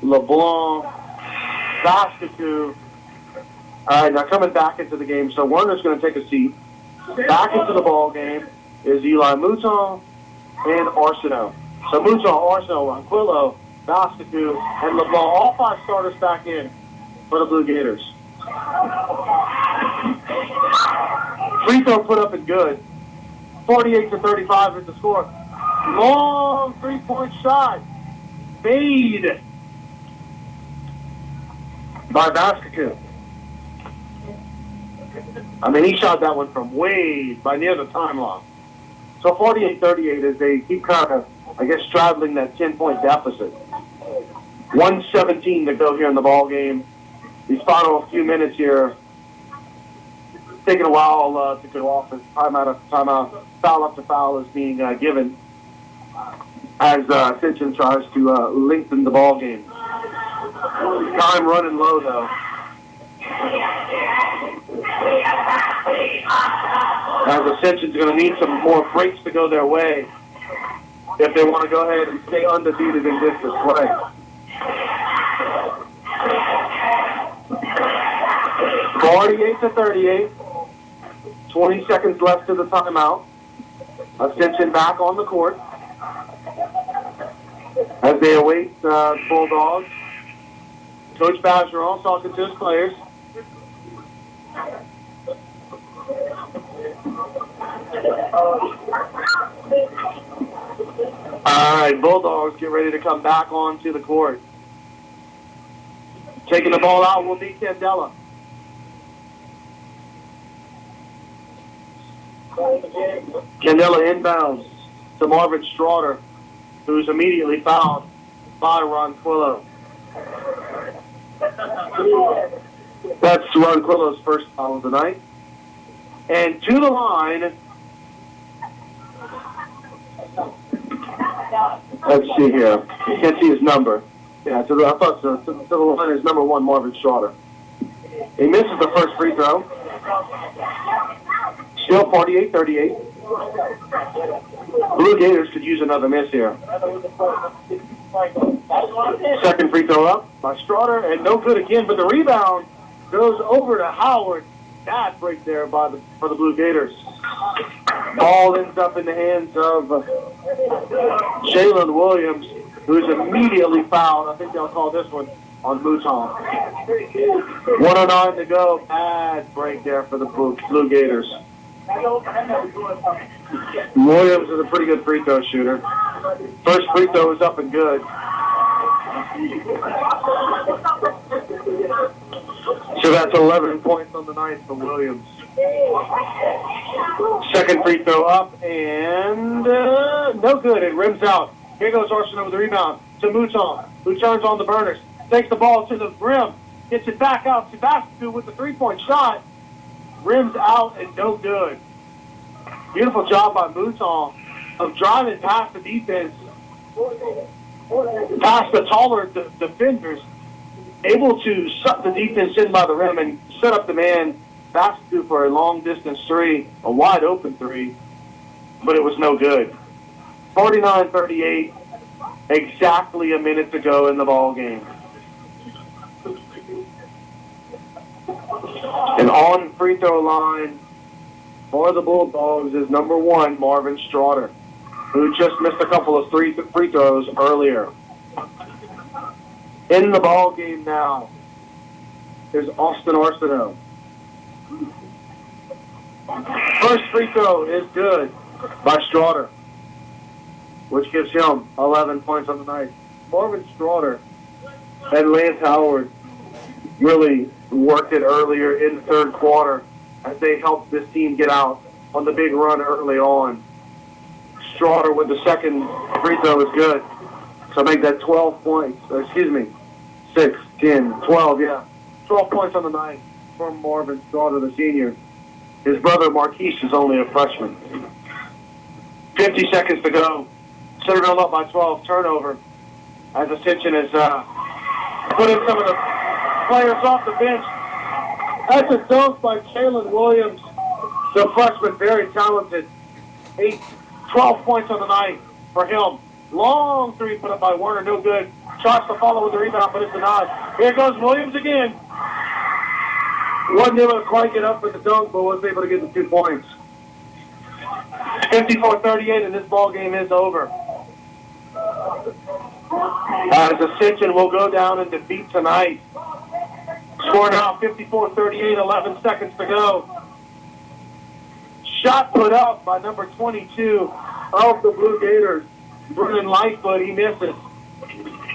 B: LeBlanc, Bastiku. All right, now coming back into the game. So Warner's going to take a seat. Back into the ball game is Eli Mouton and Arsenault. So Mouton, Arsenault, Ronquillo, Bastiku, and LeBlanc, all five starters back in for the Blue Gators. Free throw put up and good. 48-35 is the score. Long three-point shot. Made by Bastiku. I mean, he shot that one from way by near the timeline. So 48-38 as they keep kind of, I guess, straddling that 10-point deficit. 1:17 to go here in the ball game. These final few minutes here, taking a while to go off as timeout after timeout, foul after foul is being given as Ascension tries to lengthen the ball game. Time running low though. As Ascension's going to need some more breaks to go their way if they want to go ahead and stay undefeated in district play. 48-38. 20 seconds left to the timeout. Ascension back on the court as they await Bulldogs. Coach Bajerall talking to his players. All right, Bulldogs get ready to come back onto the court. Taking the ball out will be Candela. Candela inbounds to Marvin Straughter, who's immediately fouled by Ronquillo. That's Ronquillo's first foul of the night. And to the line, let's see here. You can't see his number. Yeah, I thought so. To the line is number 1, Marvin Straughter. He misses the first free throw. Still 48-38. Blue Gators could use another miss here. Second free throw up by Straughter, and no good again, but the rebound goes over to Howard. Bad break there for the Blue Gators. Ball ends up in the hands of Jalen Williams, who's immediately fouled. I think they'll call this one on Mouton. 1:09 to go. Bad break there for the Blue Gators. Williams is a pretty good free throw shooter. First free throw is up and good. So that's 11 points on the night for Williams. Second free throw up and no good. It rims out. Here goes Arsenal with the rebound to Mouton, who turns on the burners. Takes the ball to the rim. Gets it back out to Sebastien with the three-point shot. Rims out and no good. Beautiful job by Mouton of driving past the defense, past the taller defenders, able to suck the defense in by the rim and set up the man Sebastien for a long-distance three, a wide-open three, but it was no good. 49-38, exactly a minute to go in the ball game. And on free throw line for the Bulldogs is number 1, Marvin Straughter, who just missed a couple of free throws earlier. In the ball game now is Austin Arsenault. First free throw is good by Straughter, which gives him 11 points on the night. Marvin Straughter and Lance Howard really worked it earlier in the third quarter as they helped this team get out on the big run early on. Straughter with the second free throw is good. So make that 12 points. 6, 10, 12, yeah. 12 points on the night from Marvin Straughter, the senior. His brother Marquise is only a freshman. 50 seconds to go. Centerville up by 12, turnover. As Ascension is putting some of the players off the bench. That's a dunk by Jalen Williams, the freshman, very talented. 12 points on the night for him. Long three put up by Werner, no good. Tries to follow with the rebound, but it's denied. Here goes Williams again. Wasn't able to quite get up with the dunk, but was able to get the 2 points. 54-38, and this ball game is over. As Ascension will go down and defeat tonight. Score now 54-38, 11 seconds to go. Shot put up by number 22 of the Blue Gators, Brennan Lightfoot. He misses.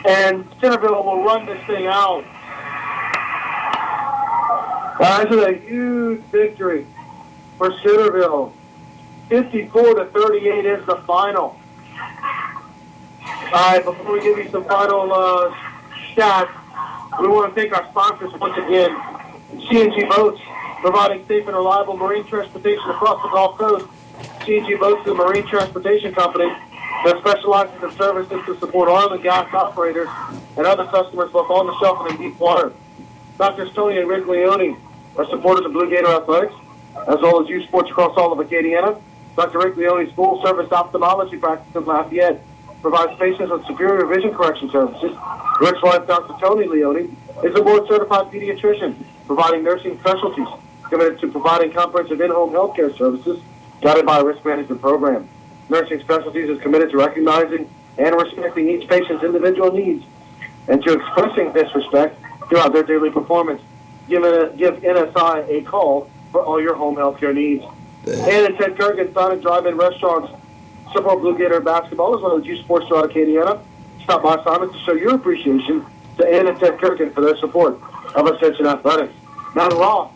B: And Centerville will run this thing out. This is a huge victory for Centerville. 54-38 is the final. All right, before we give you some final stats, we want to thank our sponsors once again. C&G Boats, providing safe and reliable marine transportation across the Gulf Coast. C&G Boats is a marine transportation company that specializes in services to support oil and gas operators and other customers both on the shelf and in deep water. Drs. Tony and Rick Leone are supporters of Blue Gator Athletics, as well as youth sports across all of Acadiana. Dr. Rick Leone's full-service ophthalmology practice in Lafayette provides patients with superior vision correction services. Rick's wife, Dr. Tony Leone, is a board-certified pediatrician providing nursing specialties, committed to providing comprehensive in-home healthcare services guided by a risk management program. Nursing Specialties is committed to recognizing and respecting each patient's individual needs and to expressing this respect throughout their daily performance. Give NSI a call for all your home healthcare needs. Ann and Ted Kurgan, Sonic Drive-In Restaurants, support Blue Gator basketball as well as youth sports throughout Acadiana. Stop by Simon to show your appreciation to Ann and Ted Kurgan for their support of Ascension Athletics. Now to Raw,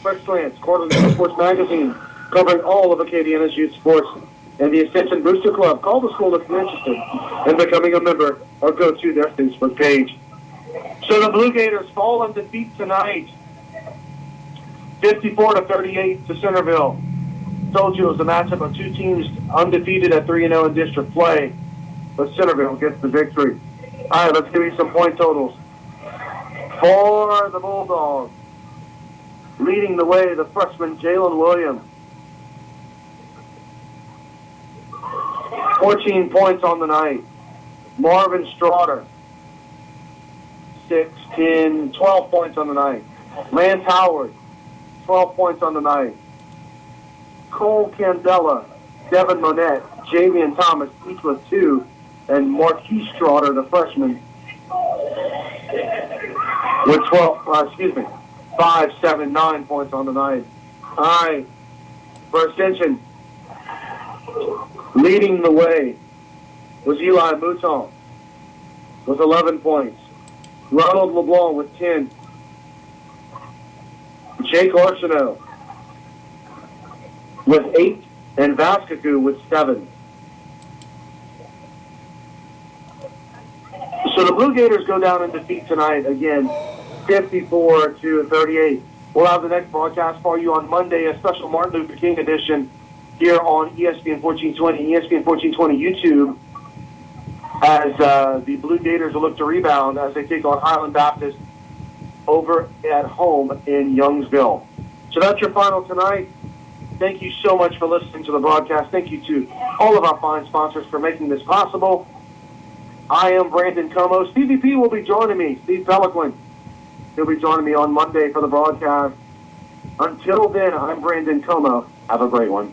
B: Fresh Glance, quarterly sports magazine covering all of Acadiana's youth sports and the Ascension Booster Club. Call the school if you're interested in becoming a member or go to their Facebook page. So the Blue Gators fall on defeat tonight, 54-38 to Centerville. Told you it was a matchup of two teams undefeated at 3-0 in district play, but Centerville gets the victory. All right, let's give you some point totals. For the Bulldogs, leading the way, the freshman Jalen Williams. 14 points on the night. Marvin Straughter, 12 points on the night. Lance Howard, 12 points on the night. Cole Candela, Devin Monette, Javian Thomas, each with 2, and Marquis Straughter, the freshman, with 5, 7, 9 points on the night. All right, for Ascension, leading the way was Eli Mouton with 11 points. Ronald LeBlanc with 10. Jake Arsenault with 8, and Vascacu with 7. So the Blue Gators go down in defeat tonight again, 54-38. We'll have the next broadcast for you on Monday, a special Martin Luther King edition here on ESPN1420, ESPN1420 YouTube, as the Blue Gators will look to rebound as they take on Highland Baptist over at home in Youngsville. So that's your final tonight. Thank you so much for listening to the broadcast. Thank you to all of our fine sponsors for making this possible. I am Brandon Como. Stevie P will be joining me, Steve Peliquin. He'll be joining me on Monday for the broadcast. Until then, I'm Brandon Como. Have a great one.